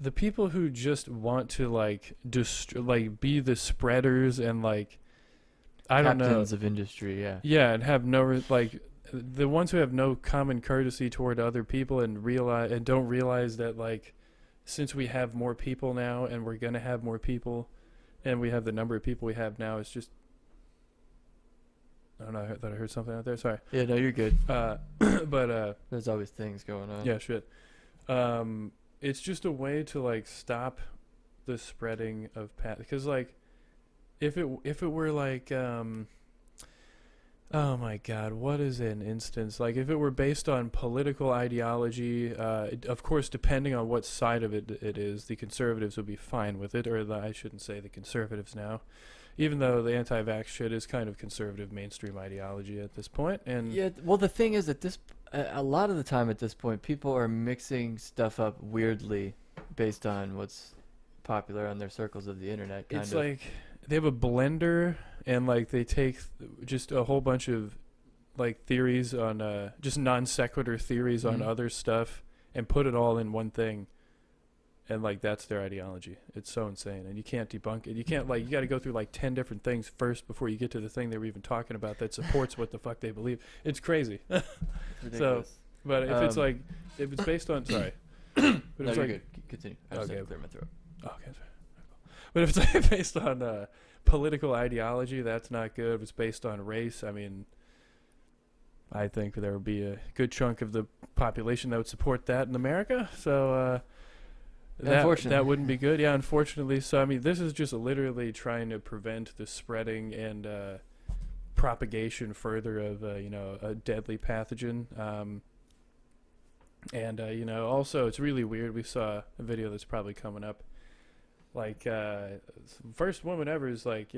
the people who just want to like be the spreaders and like I don't know. Captains of industry, yeah. Yeah, and have no the ones who have no common courtesy toward other people and don't realize that like since we have more people now and we're gonna have more people and we have the number of people we have now, it's just I don't know. I thought I heard something out there. Sorry. Yeah, no, you're good. But There's always things going on. yeah, shit. It's just a way to like stop the spreading of because like if it were like oh my god, what is an instance? Like if it were based on political ideology, of course depending on what side of it is, the conservatives would be fine with it, or I shouldn't say the conservatives now. even though the anti-vax shit is kind of conservative mainstream ideology at this point, and Yeah, well, the thing is, a lot of the time at this point, people are mixing stuff up weirdly based on what's popular on their circles of the internet. it's like they have a blender and like they take just a whole bunch of like theories on just non sequitur theories on Mhm. other stuff and put it all in one thing. And like that's their ideology. It's so insane, and you can't debunk it. You can't like you got to go through like 10 different things first before you get to the thing they were even talking about that supports what the fuck they believe. It's crazy. It's ridiculous. But if it's based on sorry, but No, if it's you're like good. Continue. I just had to clear my throat. okay, sorry. But if it's like based on political ideology, that's not good. If it's based on race, I mean, I think there would be a good chunk of the population that would support that in America. So. That wouldn't be good. Yeah, unfortunately. So, I mean, this is just literally trying to prevent the spreading and propagation further of, a deadly pathogen. Also, it's really weird. We saw a video that's probably coming up. Like, first woman ever is like,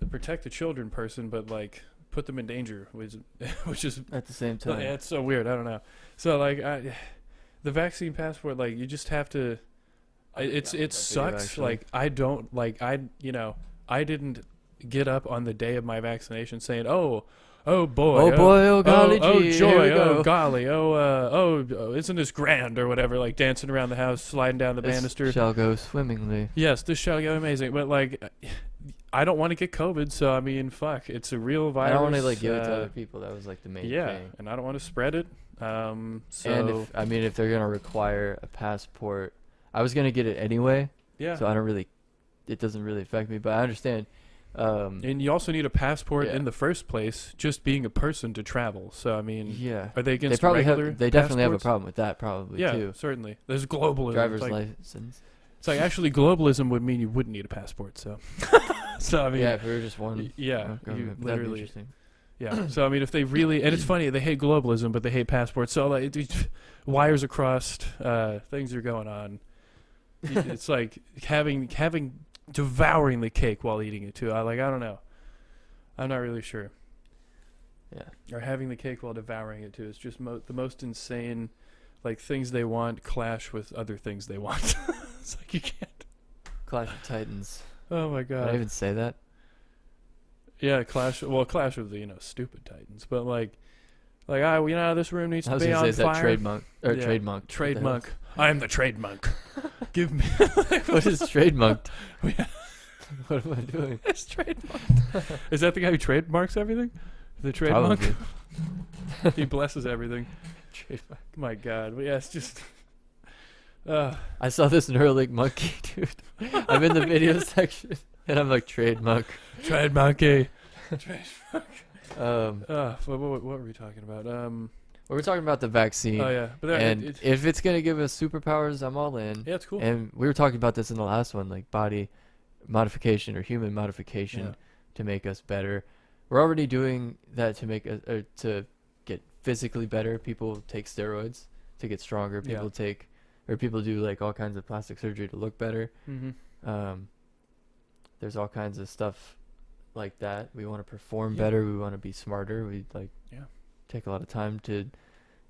protect the children person, but, like, put them in danger, which is... At the same time. Yeah, it's so weird. I don't know. So, like, the vaccine passport, like, you just have to. It sucks. Actually. Like, I didn't get up on the day of my vaccination saying, "Oh boy, oh golly, oh gee, joy, here we go." oh golly, isn't this grand or whatever?" Like dancing around the house, sliding down the banister. This shall go swimmingly. Yes, this shall go amazing. But like, I don't want to get COVID, so I mean, fuck, it's a real virus. I don't want to like give it to other people. That was like the main thing. And I don't want to spread it. And if they're gonna require a passport, I was gonna get it anyway. Yeah. So it doesn't really affect me, but I understand. And you also need a passport Yeah. in the first place, just being a person to travel. So I mean, Yeah. are they against They probably regular they definitely have a passports? problem with that probably Yeah, too. certainly. There's globalism. Driver's it's like, license. It's like actually globalism would mean you wouldn't need a passport. So, so I mean, Yeah, if we were just one. yeah, you That'd be literally. interesting. Yeah. So I mean, if they really, and it's funny, they hate globalism, but they hate passports. So like, wires are crossed, things are going on. It's like having devouring the cake while eating it too. I don't know. I'm not really sure. Yeah. Or having the cake while devouring it too. It's just the most insane, like things they want clash with other things they want. It's like you can't. Clash of Titans. Oh my Did I god. even say that? Yeah, clash of the stupid titans, but like this room needs I to was be gonna say on is that fire. trade monk. Trade monk. I am the trade monk. Give me. What is trade monk? Yeah. What am I doing? It's trade monk. Is that the guy who trademarks everything? The trade monk. Probably. He blesses everything. Trade monk. My God. But yeah, it's just. I saw this Neuralink monkey, dude. I'm in the video section, and I'm like, trade monk. Trade monkey. Trade monk. What were we talking about? We were talking about the vaccine. Oh yeah, but And if it's gonna give us superpowers, I'm all in. yeah, it's cool. And we were talking about this in the last one, like body modification or human modification to make us better. We're already doing that to make us to get physically better. People take steroids to get stronger. People do like all kinds of plastic surgery to look better. Mm-hmm. There's all kinds of stuff like that. We want to perform better. We want to be smarter. We take a lot of time to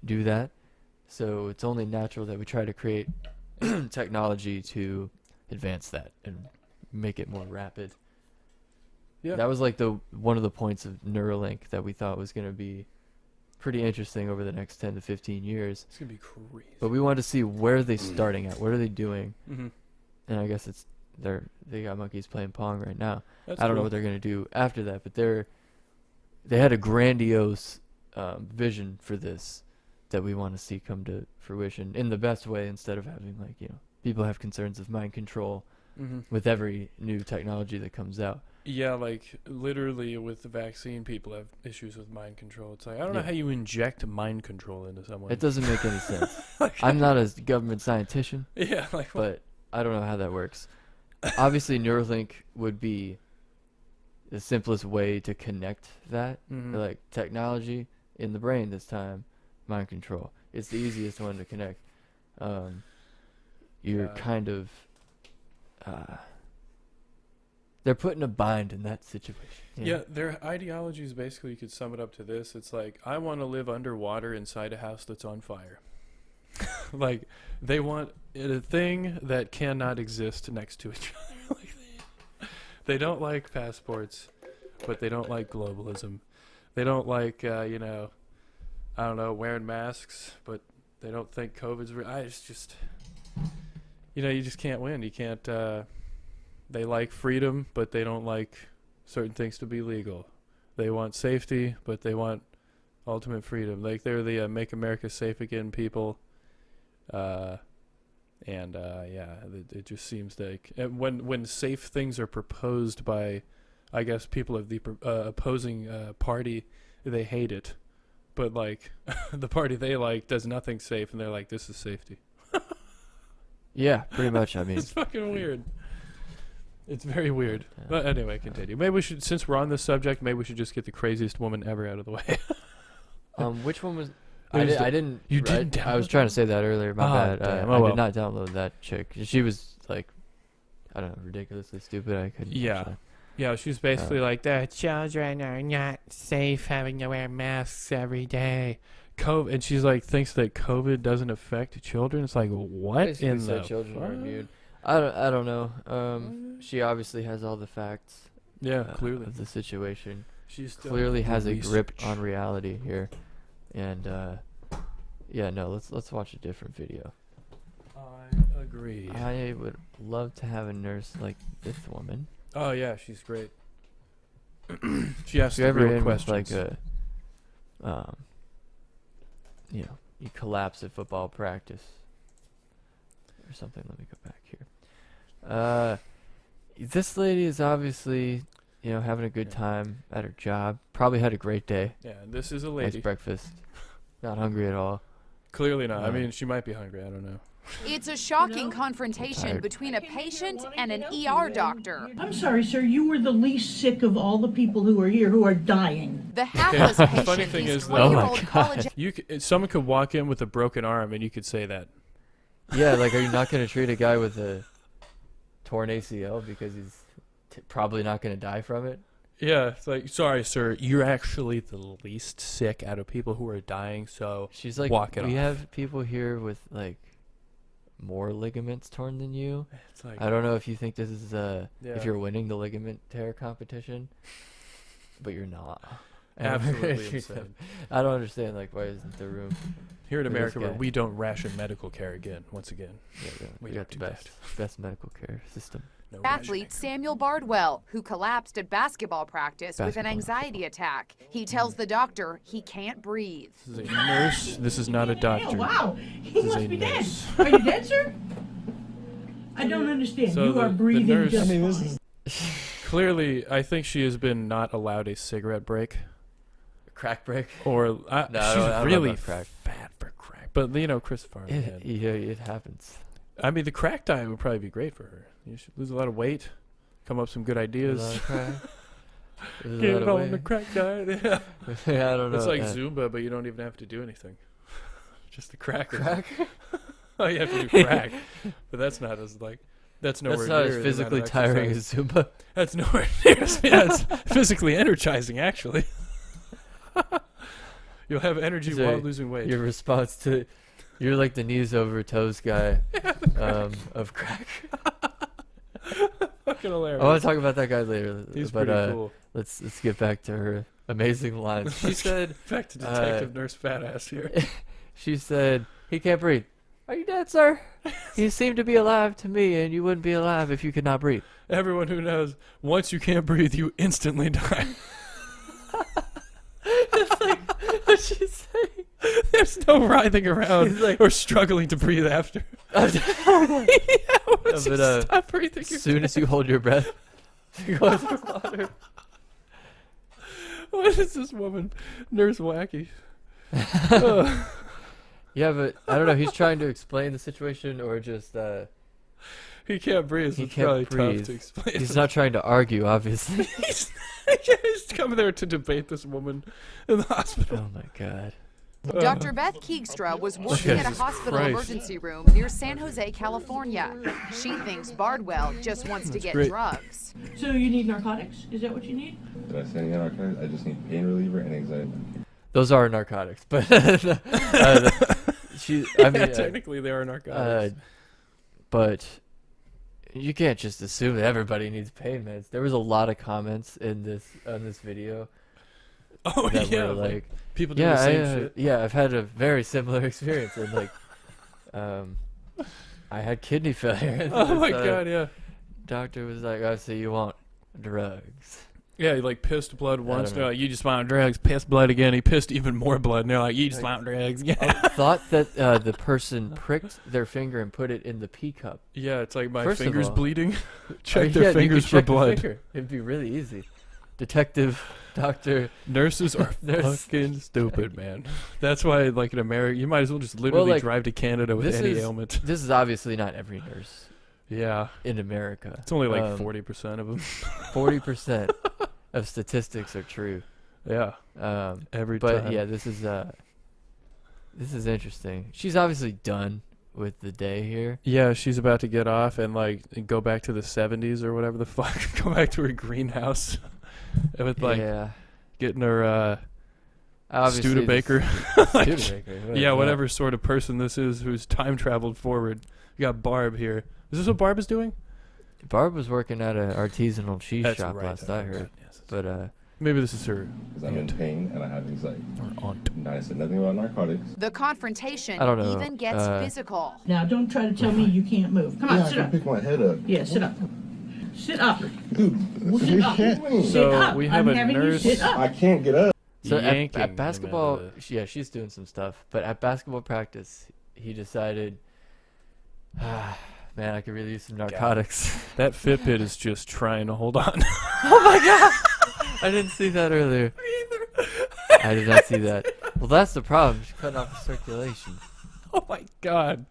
do that. So it's only natural that we try to create technology to advance that and make it more rapid. Yeah. That was like one of the points of Neuralink that we thought was going to be pretty interesting over the next 10 to 15 years. It's gonna be crazy. But we wanted to see where are they starting at? What are they doing? Mm-hmm. And I guess they got monkeys playing Pong right now. That's I don't know cool. what they're going to do after that, but they had a grandiose vision for this that we want to see come to fruition in the best way, instead of having people have concerns of mind control with every new technology that comes out. Yeah, like literally with the vaccine, people have issues with mind control. It's like I don't know how you inject mind control into someone. It doesn't make any sense. I'm not a government scientist. Yeah, but I don't know how that works. Obviously, Neuralink would be the simplest way to connect that. Like technology in the brain this time, mind control. It's the easiest one to connect. You're kind of they're put in a bind in that situation. Yeah, their ideology is basically, you could sum it up to this. It's like, I want to live underwater inside a house that's on fire. Like, they want a thing that cannot exist next to each other. Like, they don't like passports, but they don't like globalism. They don't like, I don't know, wearing masks, but they don't think COVID's real. It's just, you just can't win. You can't, they like freedom, but they don't like certain things to be legal. They want safety, but they want ultimate freedom. Like, they're the Make America Safe Again people. It just seems like when safe things are proposed by, I guess, people of the opposing party, they hate it. But, like, the party they like does nothing safe, and they're like, this is safety. Yeah, pretty much. I mean, it's fucking weird. It's very weird. Yeah. But anyway, continue. Maybe we should, since we're on this subject, maybe we should just get the craziest woman ever out of the way. which one was? I didn't. You right? didn't I was download trying to say that earlier. My bad. damn. I did not download that chick. She was like, I don't know, ridiculously stupid. I couldn't. Yeah. Yeah, she's basically like, the children are not safe having to wear masks every day. COVID, and she's like, thinks that COVID doesn't affect children. It's like, what Basically in said the children are fuck? immune. I don't know. She obviously has all the facts. Yeah, clearly. Of the situation. She's still Clearly has a grip research. on reality here, and let's watch a different video. I agree. I would love to have a nurse like this woman. Oh yeah, she's great. She asks If you the ever real in with questions. like a, you collapse at football practice or something. Let me go back here. This lady is obviously, having a good time at her job. Probably had a great day. Yeah, this is a Nice lady. breakfast. Not hungry at all. Clearly not. I Uh, mean, she might be hungry. I don't know. It's a shocking I'm confrontation tired. between a patient and an ER doctor. I'm sorry, sir. You were the least sick of all the people who are here who are dying. The hapless The patient, funny thing these is, though- Oh my 20-year-old college Someone could walk in with a broken arm, and you could say that. Yeah, like, are you not going to treat a guy with a torn ACL because he's probably not going to die from it? Yeah, it's like, sorry, sir, you're actually the least sick out of people who are dying, so She's like, walk it we off. have people here with, like, more ligaments torn than you. It's like, I don't know if you think this is, Yeah. if you're winning the ligament tear competition, but you're not. absolutely insane. I don't understand, like, why isn't there room? Here in for this America, where guy. we don't ration medical care again, once again. Yeah, We we don't got the do that. best medical care system. No athlete Samuel Bardwell, who collapsed at basketball practice with an Basketball. anxiety attack. He tells the doctor he can't breathe. This is a nurse. This is not a Oh, doctor. wow. He This is must a be dead. nurse. Are you dead, sir? I don't understand. So You the are breathing nurse- just I mean, fine. Clearly, I think she has been not allowed a cigarette break. Crack break? Or No, I she's don't know really about crack. fat for crack. But, Chris Farley. It happens. I mean, the crack diet would probably be great for her. You should lose a lot of weight, come up with some good A lot ideas. of crack. There's a Get lot of on weight. the crack diet. Yeah. Yeah, I don't know. It's like Zumba, but you don't even have to do anything. Just the crackers. Crack? Oh, you have to do crack. But that's not as, that's nowhere That's not near as the amount physically of tiring exercise. as Zumba. That's nowhere near as it's physically energizing, actually. You'll have energy So while losing weight. Your response to, you're like the knees over toes guy of crack. Fucking hilarious. I want to talk about that guy later. He's but pretty cool. let's get back to her amazing lines. She said, Back to Detective Nurse Fatass here. she said, he can't breathe. Are you dead, sir? You seem to be alive to me, and you wouldn't be alive if you could not breathe. Everyone who knows, once you can't breathe, you instantly die. What's she saying? There's no writhing around He's like- or struggling to breathe after. Once you But, stop breathing, As you're soon as you hold your breath, you go underwater. What is this woman? Nurse Wacky. Ugh. Yeah, but I don't know. He's trying to explain the situation, or just He can't breathe, so He it's can't probably breathe. tough to explain. he's not trying to argue, obviously. He's coming there to debate this woman in the hospital. Oh my god. Dr. Beth Keegstra was working at a hospital Christ. emergency room near San Jose, California. She thinks Bardwell just wants to get great. drugs. So you need narcotics? Is that what you need? Did I say any narcotics? I just need pain reliever and anxiety. Those are narcotics, but she. I mean, Technically, they are narcotics. but you can't just assume that everybody needs pain meds. There was a lot of comments on this video oh that yeah, were like, people do yeah, the same shit. yeah, I've had a very similar experience, and like, I had kidney failure. And Oh my this, god, yeah. doctor was like, "Oh, so you want drugs?" Yeah, he like pissed blood once. don't They're know. like, you just want drugs. Pissed blood again. He pissed even more blood. And they're like, you just want drugs. Yeah. I thought that the person pricked their finger and put it in the pee cup. Yeah, it's like my First of finger's all- bleeding. Oh, Check yeah, their you fingers could for check your blood. finger. It'd be really easy. Detective, doctor. Nurses are Nurse. fucking stupid, man. That's why, like in America, you might as well just literally like, drive to Canada with this any is- ailment. This is obviously not every nurse Yeah, in America. it's only like 40% of them. 40% of statistics are true. Yeah, every But time. yeah, this is interesting. She's obviously done with the day here. Yeah, she's about to get off and like go back to the 70s or whatever the fuck. Go back to her greenhouse with like yeah, getting her obviously Studebaker. Studebaker. What Yeah, is whatever sort of person this is who's time traveled forward. You got Barb here. Is this what Barb is doing? that? Barb was working at an artisanal cheese shop last I heard. forgot. Yes. But Maybe this is her Because I'm in pain and I have anxiety. or aunt. And I said nothing about narcotics. The confrontation I don't know, even gets physical. Now, don't try to tell me you can't move. Come on, Yeah, I sit can up. pick my head up. Yeah, sit up. Sit up. Dude, what are Sit you up. doing? Sit So up. we have I'm a having you nurse- sit up. I can't get up. so Yanking him at basketball, into yeah, she's doing some stuff. But at basketball practice, he decided, man, I could really use some narcotics. That Fitbit is just trying to hold on. I didn't see that earlier. I did not see that. Well, that's the problem. She's cutting off the circulation. Oh my god.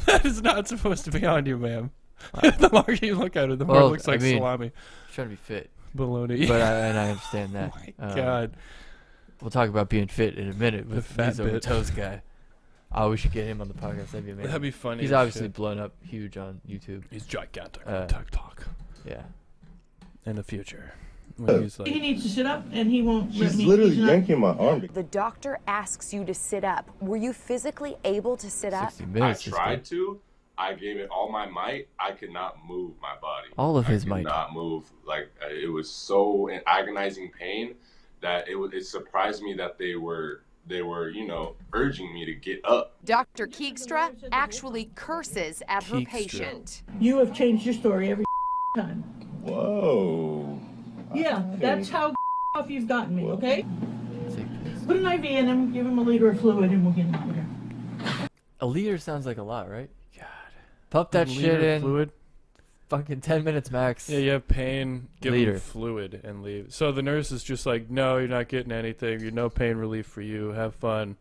That is not supposed to be on you, ma'am. The longer you look at it, the more Well, it looks like I mean, salami. She's trying to be fit, Baloney. but I understand that. Oh my god. We'll talk about being fit in a minute The with fat These Over bit. Toes guy. Oh, we should get him on the podcast. That'd be amazing. That'd be funny. He's as obviously shit. blown up huge on YouTube. He's gigantic Uh, on TikTok Yeah. in the future. When he's He like, needs to sit up, and he won't let She's me. literally he's not- yanking my arm. The doctor asks you to sit up. Were you physically able to sit up? 60 I minutes. is tried good. to. I gave it all my might. I could not move my body. All of his I might. could not move. Like it was so in agonizing pain that it surprised me that they were urging me to get up. Dr. Keegstra actually curses at her Keegstra. patient. You have changed your story every time. Whoa. Yeah, that's how off you've gotten me, okay? See, Put an IV in him, give him a liter of fluid, and we'll get him out of here. a liter sounds like a lot, right? God. Pump that liter shit of in. fluid. Fucking 10 minutes max. Yeah, you have pain, give Liter. him fluid and leave. So the nurse is just like, no, you're not getting anything. You're no pain relief for you. Have fun.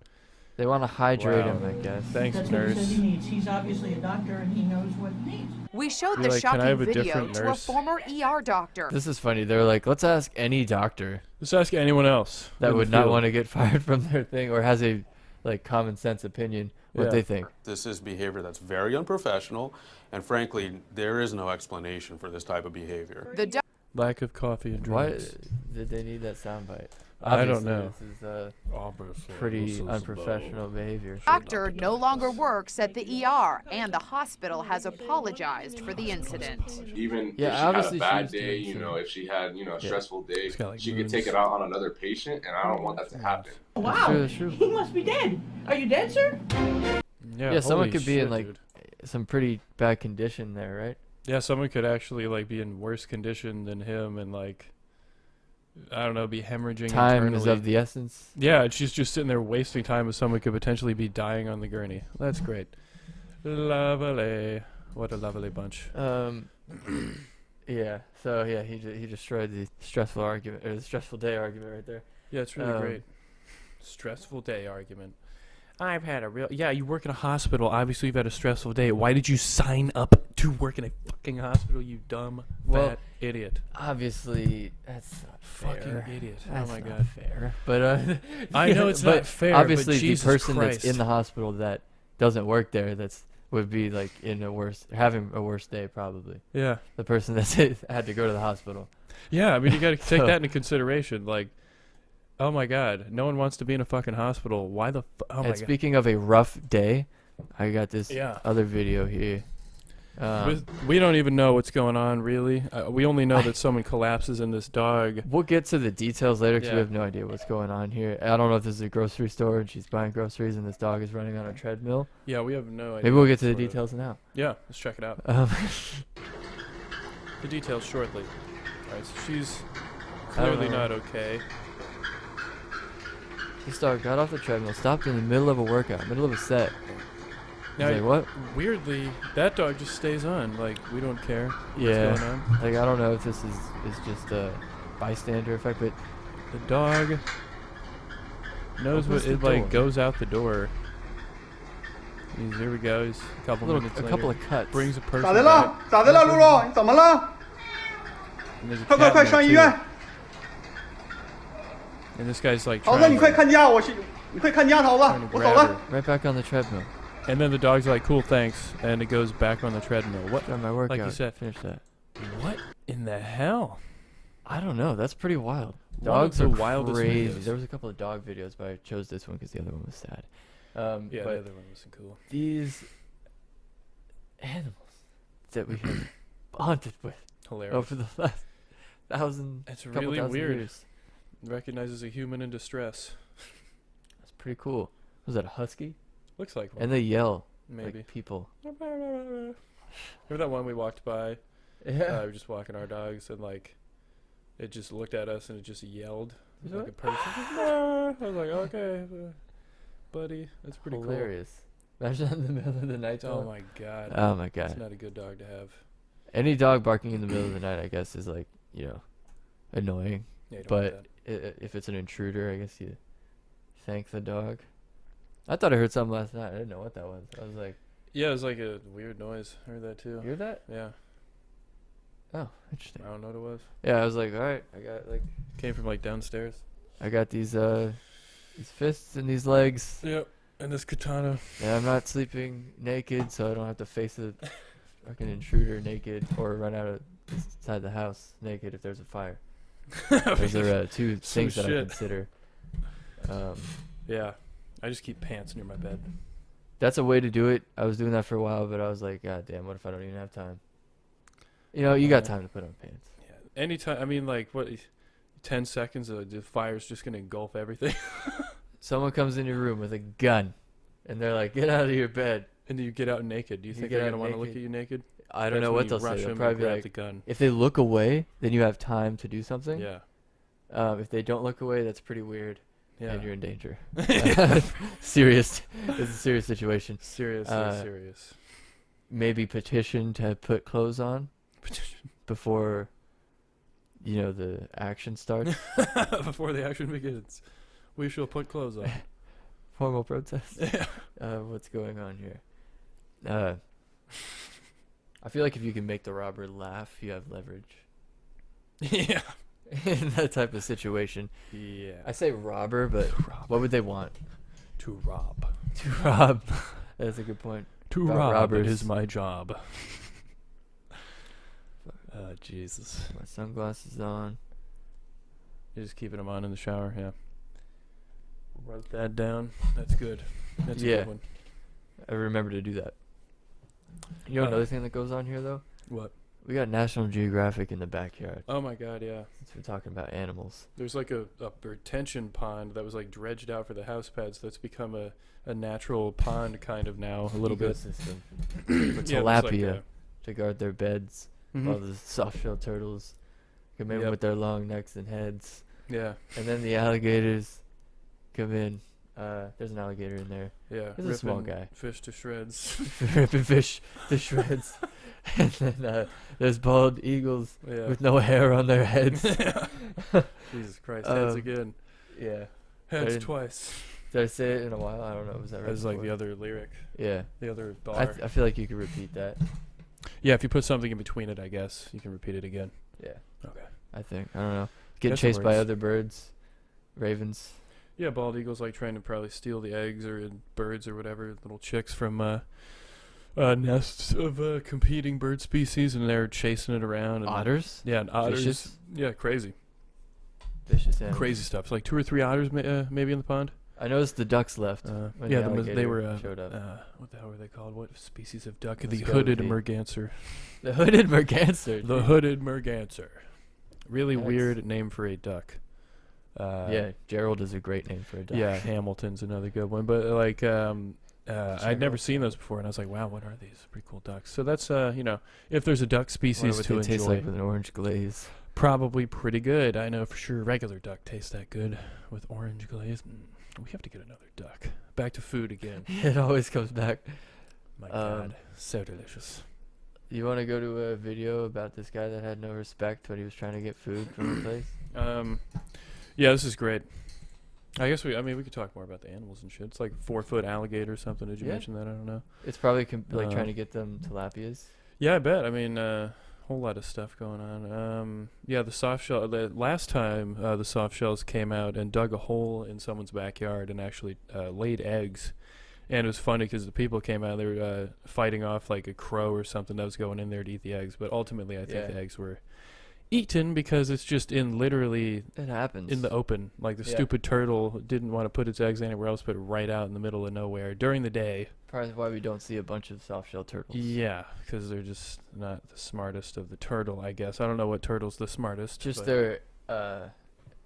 They want to hydrate Wow. him, I guess. Thanks, That's what he nurse. says he needs. He's obviously a doctor, and he knows what he needs. We showed You're the like, "Can I have shocking a video different to a nurse?" former ER doctor. This is funny. They're like, let's ask any doctor Just ask anyone else that would not want to get fired from their thing or has a like common sense opinion what Yeah. they think. This is behavior that's very unprofessional, and frankly, there is no explanation for this type of behavior. The Lack of coffee and Why drinks. did they need that soundbite? I don't Obviously, know. This is pretty unprofessional behavior. doctor no longer works at the ER, and the hospital has apologized for the incident. Even Yeah, if she had obviously a she bad was day, doing some- if she had a stressful day, She's got, like, she could moons. take it out on another patient, and I don't want that to happen. Wow, true, that's true. he must be dead. Are you dead, sir? Yeah, someone holy could be in shit, like dude. some pretty bad condition there, right? Yeah, someone could actually like be in worse condition than him and like I don't know, be hemorrhaging Time internally. is of the essence. Yeah, and she's just sitting there wasting time with someone could potentially be dying on the gurney. That's great. Lovely. What a lovely bunch. Yeah. So yeah, he destroyed the stressful argument or the stressful day argument right there. Yeah, it's really great. Stressful day argument. I've had a real... Yeah, you work in a hospital. Obviously, you've had a stressful day. Why did you sign up to work in a fucking hospital, you dumb fat idiot. Obviously, that's not fair. Fucking idiot. That's oh my not god. fair. But I know it's but not fair. Obviously, but Jesus the person Christ. that's in the hospital that doesn't work there, would be like having a worse day probably. Yeah. The person that's had to go to the hospital. Yeah, I mean, you got to take So- that into consideration. Like, oh my god, no one wants to be in a fucking hospital. Why the? Oh my And god. speaking of a rough day, I got this Yeah. other video here. We don't even know what's going on, really. We only know that someone collapses and this dog. We'll get to the details later because Yeah. we have no idea what's going on here. I don't know if this is a grocery store and she's buying groceries and this dog is running on a treadmill. Yeah, we have no idea. Maybe we'll get to the sort of. details now. Yeah, let's check it out. The details shortly. Alright, so she's clearly know. not okay. This dog got off the treadmill, stopped in the middle of a workout, middle of a set. Now, He's like, what? Weirdly, that dog just stays on. Like, we don't care Yeah. what's going on. Like, I don't know if this is just a bystander effect, but The dog knows Opens what it the like door. goes out the door. Here we go. He's a couple minutes a later. couple of cuts. Brings a person 咋的了 back,？咋的了，露露？你怎么了？ and there's a 快快 cat 快 in 上 there 医 too. 院！ And this guy's like 桃子， trying 你快 to, 看家，你快看家，桃子 trying to，我走 grab 了 her.。 Right back on the treadmill. And then the dog's like, cool, thanks. And it goes back on the treadmill. What? Got my workout. Like you said. Finish that. What in the hell? I don't know. That's pretty wild. One of Dogs the are wildest crazy. videos. There was a couple of dog videos, but I chose this one because the other one was sad. Yeah, but the other one wasn't cool. these animals that we have bonded with Hilarious. over the last It's couple really thousand weird. years. Recognizes a human in distress. That's pretty cool. Was that a husky? Looks like one. And they yell Maybe. like people. Remember that one we walked by? Yeah. We were just walking our dogs and like it just looked at us and it just yelled like a person. I was like, okay, buddy, that's pretty Hilarious. Imagine in the middle of the night. cool. Oh my god. Oh my It's god. not a good dog to have. Any dog barking in the middle of the night, I guess, is like, annoying. Yeah, you don't want But if it's an intruder, I guess you thank the dog. I thought I heard something last night. I didn't know what that was. I was like, yeah, it was like a weird noise. I heard that too. you hear that? Yeah, Oh, interesting. I don't know what it was. Yeah, I was like, all right, Came from like downstairs. I got these fists and these legs, Yep. And this katana. and I'm not sleeping naked, so I don't have to face a fucking intruder naked or run out of inside the house naked if there's a fire. Those are two Some things that I shit. consider. Yeah, I just keep pants near my bed. That's a way to do it. I was doing that for a while, but I was like, God damn, what if I don't even have time? You got time to put on pants. Yeah. Anytime. I mean, like what? 10 seconds. The fire's just gonna engulf everything. Someone comes in your room with a gun, and they're like, get out of your bed. And then you get out naked. Do you You think get they're out gonna want to look naked. at you naked? I don't That's know when what you they'll rush say. They'll him probably and be grab like, the gun. if they look away, then you have time to do something. Yeah. If they don't look away, that's pretty weird, Yeah. and you're in danger. Serious. It's a serious situation. Seriously serious. Maybe petition to put clothes on before, the action starts. Before the action begins, we shall put clothes on. Formal protest. Yeah. What's going on here? I feel like if you can make the robber laugh, you have leverage. Yeah. In that type of situation. Yeah. I say robber, but what would they want? To rob. To rob. That's a good point. To About rob robbers. is my job. Jesus. My sunglasses on. You're just keeping them on in the shower, yeah. Wrote that down. That's good. That's a Yeah. good one. I remember to do that. You know another thing that goes on here, though? What? We got National Geographic in the backyard. Oh my god, yeah. Since we're talking about animals. There's like a retention pond that was like dredged out for the house pets that's become a natural pond kind of now, a little bit. Ecosystem. For Yeah, it looks like, tilapia to guard their beds. Mhm. While the soft-shell turtles come in Yep. with their long necks and heads. Yeah. And then the alligators come in. There's an alligator in there. Yeah. He's a small ripping guy. Fish to shreds. Ripping fish to shreds. And then there's bald eagles Yeah. with no hair on their heads. Jesus Christ. Heads again. Yeah. Heads didn't- twas. Did I say it in a while? I don't know. Was that right? That was like the before? other lyric. Yeah. The other I bar. feel like you could repeat that. Yeah, if you put something in between it, I guess you can repeat it again. Yeah. Okay. I think. I don't know. Getting Guess it chased by works. other birds, ravens. Yeah, bald eagles like trying to probably steal the eggs or birds or whatever, little chicks from nests of competing bird species, and they're chasing it around. And Otters? Yeah, and otters. Vicious? Yeah, crazy. Vicious animals. Crazy stuff. It's like 2 or 3 otters maybe in the pond. I noticed the ducks left. When Yeah, the they alligator were. showed up. What the hell were they called? What species of duck? Let's The go hooded with the- merganser. The hooded merganser. The dude. hooded merganser. Really That's- weird name for a duck. Yeah, Gerald is a great name for a duck. Yeah, Hamilton's another good one. But like, I'd never seen those before, and I was like, wow, what are these? Pretty cool ducks. So that's if there's a duck Wonder species what to they enjoy, taste like with an orange glaze. probably pretty good. I know for sure regular duck tastes that good with orange glaze. We have to get another duck. Back to food again. It always comes back. My God, so delicious. You want to go to a video about this guy that had no respect when he was trying to get food from the place? Yeah, this is great. I guess we could talk more about the animals and shit. It's like 4-foot alligator or something. Did you Yeah. mention that? I don't know. It's probably trying to get them tilapias. Yeah, I bet. I mean, whole lot of stuff going on. Yeah, the soft shell. Last time the soft shells came out and dug a hole in someone's backyard and actually laid eggs. And it was funny because the people came out. They were fighting off like a crow or something that was going in there to eat the eggs. But ultimately, I think the eggs were eaten because it's just literally It happens in the open. Like the stupid turtle didn't want to put its eggs anywhere else, but right out in the middle of nowhere during the day. Probably why we don't see a bunch of soft-shell turtles. Yeah, because they're just not the smartest of the turtle, I guess. I don't know what turtle's the smartest. Just but their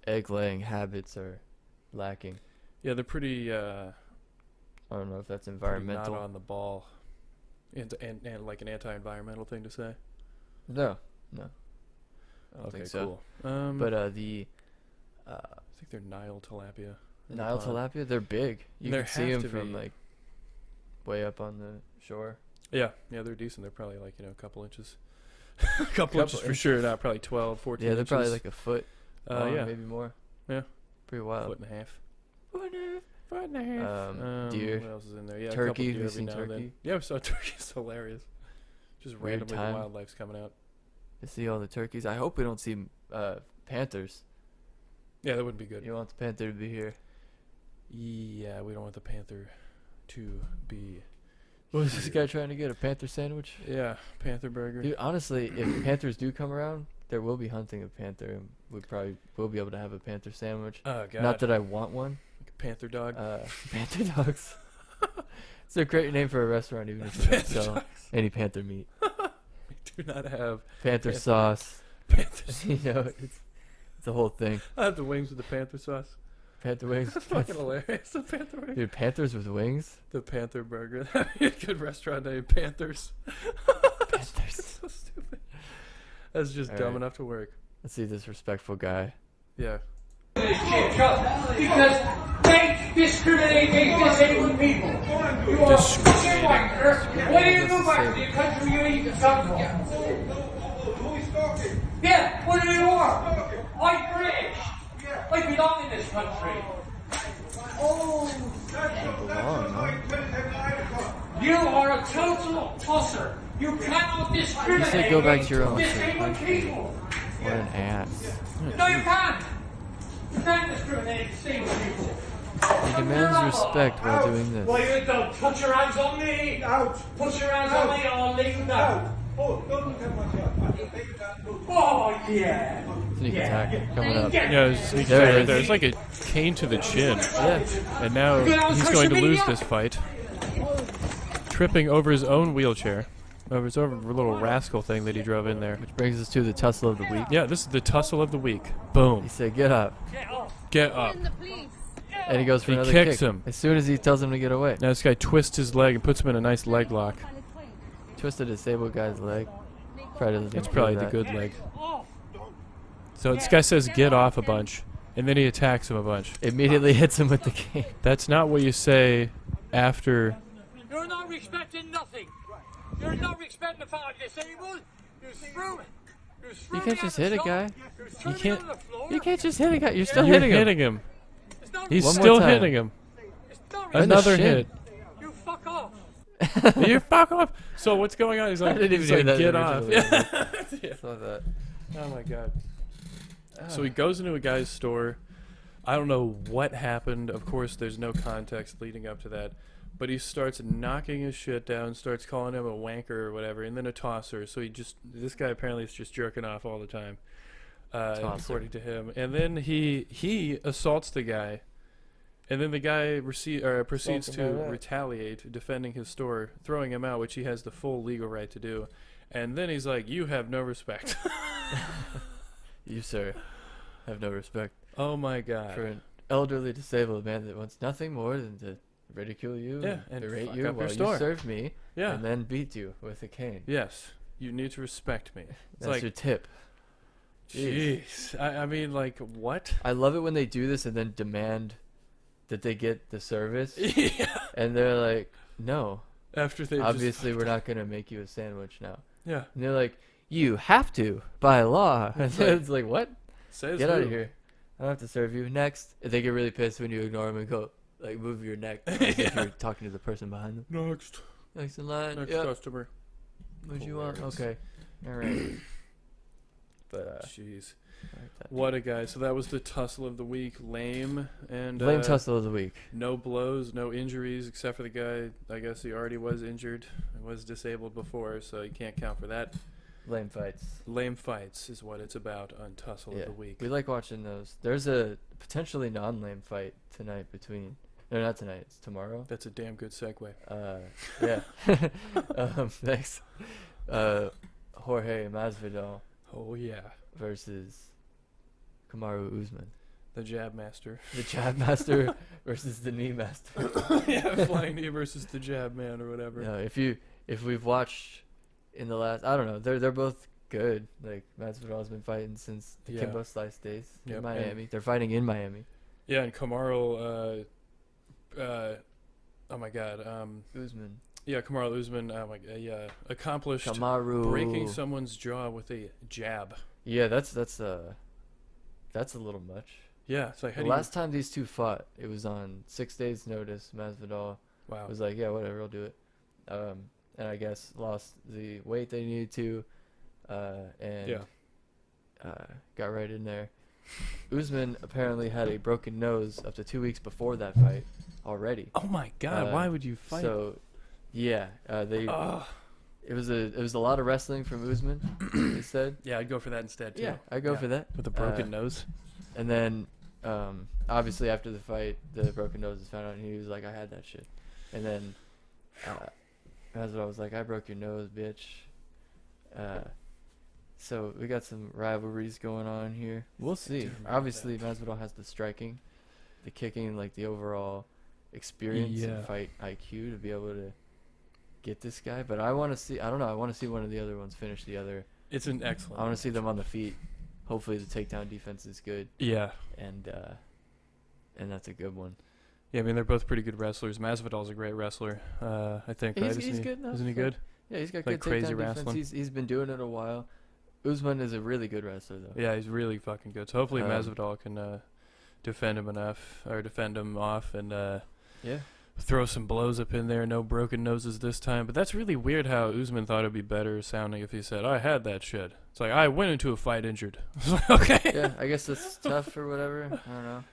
egg-laying habits are lacking. yeah, they're pretty. I don't know if that's pretty environmental. not on the ball, and like an anti-environmental thing to say. No. I don't Okay, think so. cool. But I think they're Nile tilapia. in the Nile pond. tilapia, they're big. You There can see have them to from be. like way up on the shore. Yeah, they're decent. They're probably like a couple inches, a couple inches for sure. Not probably 12, 14 Yeah, they're inches. probably like a foot. Long, yeah, maybe more. Yeah. Pretty wild. foot and a half. Deer. What else is in there? Yeah, Turkey. A couple deer We've every seen now and then. turkey. Yeah, we saw turkey. It's hilarious. Just Weird randomly time. the wildlife's coming out. To see all the turkeys. I hope we don't see panthers. Yeah, that wouldn't be good. You want the panther to be here. Yeah, we don't want the panther to be. What was this guy trying to get? A panther sandwich? Yeah, panther burger. Dude, honestly, if panthers do come around, there will be hunting a panther, and we probably will be able to have a panther sandwich. Oh god. Not that I want one. Like a panther dog. Panther dogs. It's a great name for a restaurant, even if you don't sell any panther meat. We do not have Panther sauce. Panthers. You know, it's a whole thing. I have the wings with the panther sauce. Panther wings. That's fucking hilarious. The panther wings. Dude, panthers with wings? The panther burger. That'd be a good restaurant name. Panthers. Panthers. So stupid. That's just All dumb right. enough to work. Let's see this respectful guy. Yeah. Because they discriminate against disabled people. You are discriminating. What do you do by the country you even come from? Yeah, what do you want? I'm British. I belong in this country. Oh, you are a total tosser. You cannot discriminate You said go back to your own disabled country. people. What an ass. No, you can't. You can't discriminate against disabled people. He demands respect while doing this. Well, you don't put your hands on me. Out. Put your hands on me or I'll lay you down. Oh, yeah. Sneak attack coming up. Yeah, there's a sneak There attack it right is. there. It's like a cane to the chin. Yeah. And now he's going to lose this fight. Tripping over his own wheelchair. Over his own little rascal thing that he drove in there. Which brings us to the tussle of the week. Yeah, this is the tussle of the week. Boom. He said, get up. Get up. And he goes for He another kicks kick. him. As soon as he tells him to get away. Now this guy twists his leg and puts him in a nice leg lock. Twist a disabled guy's leg. Probably doesn't That's feel probably the that. good leg. So this guy says get off a bunch, and then he attacks him a bunch. Immediately hits him with the cane. That's not what you say after. You're not respecting nothing. You're not respecting the fact disabled. You screw it. You can't just hit a guy. You can't. You can't just hit a guy. You're still You're hitting him. He's One more still time. hitting him. In the Another shin. hit. You fuck off. You fuck off. So what's going on? He's like, I didn't even he's hear like, that get off. originally. Yeah. Saw that. Oh my god. So he goes into a guy's store. I don't know what happened. Of course, there's no context leading up to that. But he starts knocking his shit down, starts calling him a wanker or whatever, and then a tosser. So this guy apparently is just jerking off all the time, according to him. And then he assaults the guy, and then the guy proceeds to retaliate, defending his store, throwing him out, which he has the full legal right to do. And then he's like, "You have no respect." You, sir, have no respect. Oh my god. For an elderly disabled man that wants nothing more than to ridicule you, and berate fuck you up while your you store. serve me, Yeah. and then beat you with a cane. Yes, you need to respect me. It's That's like, your tip. jeez. I mean, like, what? I love it when they do this and then demand that they get the service. Yeah. And they're like, no. After they Obviously, we're not going to make you a sandwich now. Yeah. And they're like, you have to, by law. It's like, what? Says Get out who? of here. I don't have to serve you. Next. They get really pissed when you ignore them and go, like, move your neck as if you're talking to the person behind them. Next. Next in line. Next Yep. customer. What you want? Hilarious. Okay. All right. But, Jeez. I like that. What a guy. So that was the tussle of the week. Lame. And Lame tussle of the week. no blows, no injuries, except for the guy. I guess he already was injured. Was disabled before, so you can't count for that. Lame fights. Lame fights is what it's about on Tussle of the Week. We like watching those. There's a potentially non-lame fight tonight between... No, not tonight. It's tomorrow. That's a damn good segue. Yeah. Thanks. Jorge Masvidal Oh, yeah. versus Kamaru Usman. The Jab Master. The Jab Master versus the Knee Master. Yeah, Flying Knee versus the Jab Man or whatever. No, if we've watched in the last... I don't know. They're both good. Like, Masvidal's been fighting since the Yeah. Kimbo Slice days in Yep, Miami. They're fighting in Miami. Yeah, and Kamaru, oh my god, Usman. yeah, Kamaru Usman, oh my god, yeah, accomplished Kamaru. breaking someone's jaw with a jab. Yeah, that's a little much. Yeah, it's like, how The do you... last time these two fought, it was on 6 days' notice. Masvidal Wow. was like, yeah, whatever, I'll do it. And I guess lost the weight they needed to, and Yeah. got right in there. Usman apparently had a broken nose up to 2 weeks before that fight already. Oh my god, why would you fight? So, yeah, Ugh. it was a lot of wrestling from Usman. They said. Yeah, I'd go for that instead, too. Yeah, I go Yeah. for that. With a broken nose. And then, obviously after the fight, the broken nose was found out, and he was like, "I had that shit." And then, Masvidal was like, "I broke your nose, bitch." So we got some rivalries going on here. We'll see. remember Obviously, Masvidal has the striking, the kicking, like the overall experience Yeah. and fight IQ to be able to get this guy. But I want to see. I don't know. I want to see one of the other ones finish the other. It's an excellent... I want to see them on the feet. Hopefully, the takedown defense is good. Yeah. And that's a good one. Yeah, I mean, they're both pretty good wrestlers. Masvidal's a great wrestler, I think, right? He's good enough. Isn't he good? Yeah, he's got Like good crazy takedown defense. wrestling. He's been doing it a while. Usman is a really good wrestler, though. Yeah, he's really fucking good. So hopefully Um, Masvidal can defend him off, and Yeah. throw some blows up in there. No broken noses this time. But that's really weird how Usman thought it'd be better sounding if he said, "I had that shit." It's like, I went into a fight injured. Okay. Yeah, I guess that's tough or whatever. I don't know.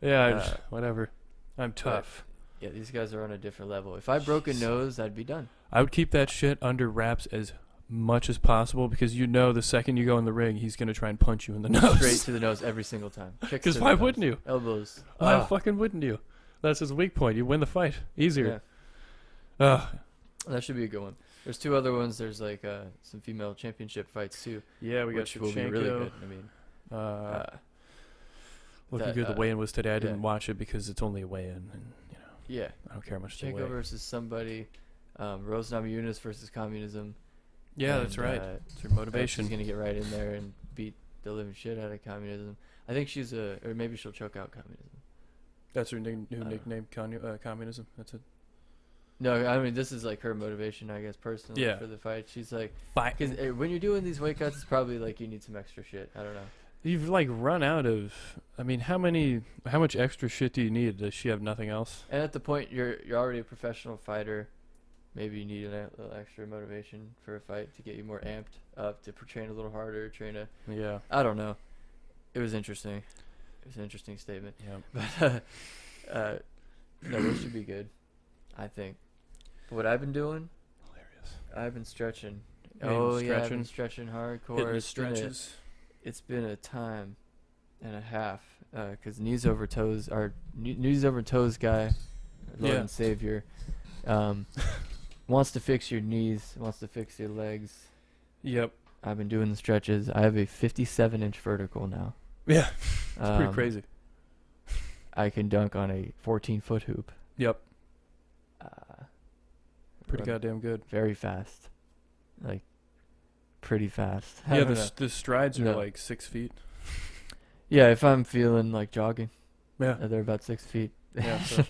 Yeah, whatever. I'm tough. Yeah, these guys are on a different level. If I broke a nose, I'd be done. I would keep that shit under wraps as much as possible, because you know the second you go in the ring, he's going to try and punch you in the nose. Straight to the nose every single time. Because why wouldn't you? Elbows. Why fucking wouldn't you? That's his weak point. You win the fight. Easier. Yeah. That should be a good one. There's two other ones. There's like some female championship fights too. Yeah, we got which will be really good. I mean, looking that, good. The weigh-in was today. I didn't yeah. watch it because it's only a weigh-in, and yeah, I don't care much to Shako weigh. versus somebody. Rose Namajunas versus Communism. Yeah, And, that's right. It's her motivation. She's gonna get right in there and beat the living shit out of Communism. I think she's or maybe she'll choke out Communism. That's her new nickname, Communism. That's it. No, I mean this is like her motivation, I guess, personally Yeah. for the fight. She's like, Fight. because when you're doing these weight cuts, it's probably like you need some extra shit. I don't know. You've like run out of. I mean, how much extra shit do you need? Does she have nothing else? And at the point you're already a professional fighter, maybe you need a little extra motivation for a fight to get you more amped up to train a little harder, Yeah. I don't know. It was interesting. It was an interesting statement. Yeah. But no, this should be good, I think. But what I've been doing, Hilarious. I've been stretching. Yeah, you've been Yeah, I've been stretching hardcore. Hitting the stretches. It's been a time and a half, because knees over toes guy, Lord and Savior, wants to fix your knees, wants to fix your legs. Yep. I've been doing the stretches. I have a 57-inch vertical now. Yeah. It's pretty crazy. I can dunk on a 14-foot hoop. Yep. Pretty run goddamn good. Very fast. Like, pretty fast. Yeah, the strides are like 6 feet. Yeah, if I'm feeling like jogging. Yeah. They're about 6 feet. Yeah. So.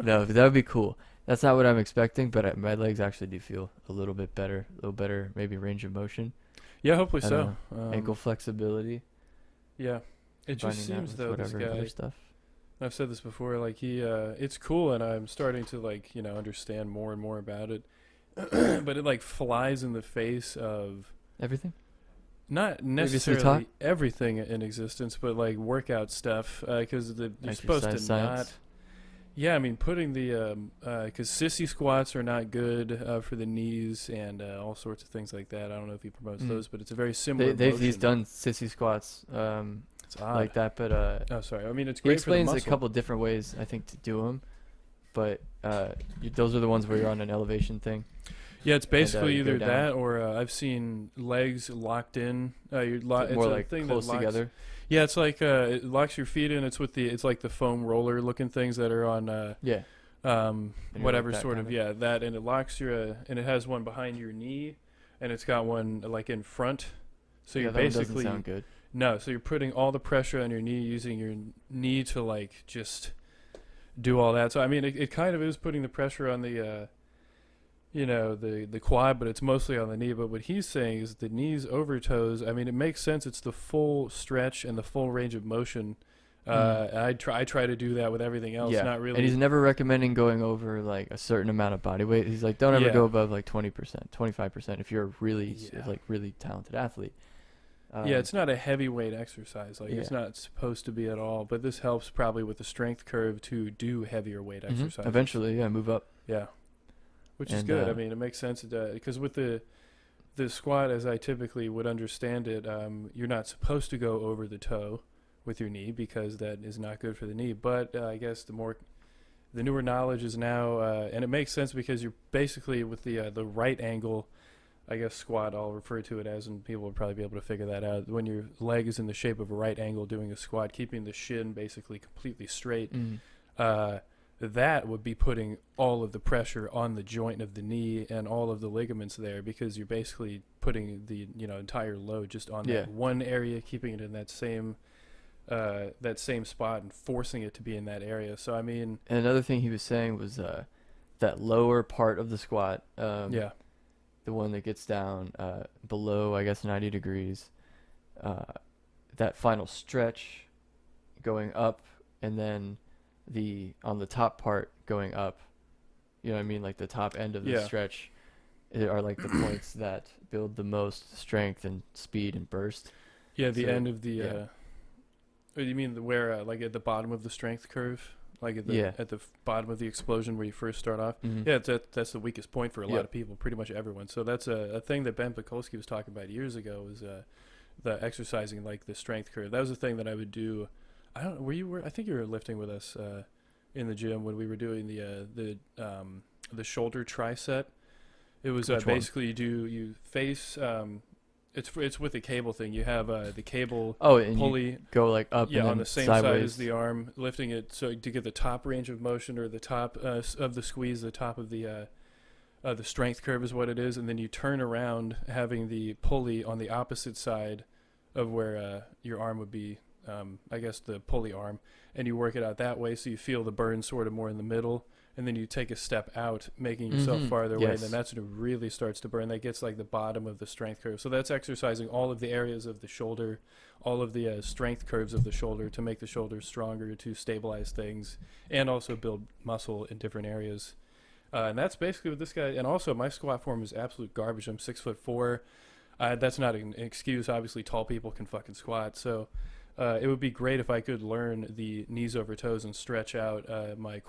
No, that would be cool. That's not what I'm expecting, but my legs actually do feel a little better, maybe range of motion. Yeah, hopefully so. Ankle flexibility. Yeah. It just seems though this guy. Other stuff. I've said this before. Like it's cool, and I'm starting to understand more and more about it. But it flies in the face of everything. Not necessarily everything in existence, but workout stuff. Because you're supposed to not. Yeah, I mean, putting the because sissy squats are not good for the knees and all sorts of things like that. I don't know if he promotes those, but it's a very similar. He's done sissy squats it's odd. like that, but oh, sorry. I mean, it's great. He explains for the a couple different ways I think to do them, but those are the ones where you're on an elevation thing. Yeah, it's basically either that or I've seen legs locked in. It's more a thing close that locks, together. Yeah, it's it locks your feet in. It's like the foam roller looking things that are on whatever sort of that, and it locks your and it has one behind your knee, and it's got one in front. So you're basically doesn't sound good. No, so you're putting all the pressure on your knee, using your knee to just do all that. So I mean, it kind of is putting the pressure on the the quad, but it's mostly on the knee. But what he's saying is the knees over toes. I mean, it makes sense. It's the full stretch and the full range of motion. I try to do that with everything else. Not really. And he's never recommending going over a certain amount of body weight. He's like, don't ever go above 20%, 25% if you're a really really talented athlete. Yeah, it's not a heavyweight exercise. It's not supposed to be at all. But this helps probably with the strength curve to do heavier weight exercises. Eventually, move up. Yeah. Which is good. I mean, it makes sense because with the squat, as I typically would understand it, you're not supposed to go over the toe with your knee because that is not good for the knee. But I guess the newer knowledge is now, and it makes sense because you're basically with the right angle, I guess squat I'll refer to it as, and people will probably be able to figure that out. When your leg is in the shape of a right angle doing a squat, keeping the shin basically completely straight. That would be putting all of the pressure on the joint of the knee and all of the ligaments there, because you're basically putting the entire load just on that one area, keeping it in that same spot and forcing it to be in that area. So I mean, and another thing he was saying was that lower part of the squat, the one that gets down below, I guess, 90 degrees, that final stretch going up, and then on the top part going up, you know what I mean, the top end of the stretch are the points that build the most strength and speed and burst. Yeah, the end of the you mean where at the bottom of the strength curve, at the bottom of the explosion where you first start off. Yeah, that's the weakest point for a lot of people, pretty much everyone. So that's a thing that Ben Pekulski was talking about years ago, was the exercising the strength curve. That was a thing that I would do. I don't know, I think you were lifting with us in the gym when we were doing the shoulder tricep. It was basically you face it's with the cable thing. You have the cable and pulley you go up and on the same sideways side as the arm, lifting it so to get the top range of motion, or the top of the squeeze, the top of the strength curve is what it is, and then you turn around having the pulley on the opposite side of where your arm would be. I guess the pulley arm, and you work it out that way, so you feel the burn sort of more in the middle, and then you take a step out, making yourself farther away, and then that's when it really starts to burn. That gets the bottom of the strength curve. So that's exercising all of the areas of the shoulder, all of the strength curves of the shoulder, to make the shoulder stronger, to stabilize things, and also build muscle in different areas. And that's basically what this guy. And also, my squat form is absolute garbage. I'm 6'4". That's not an excuse. Obviously, tall people can fucking squat. So it would be great if I could learn the knees over toes and stretch out my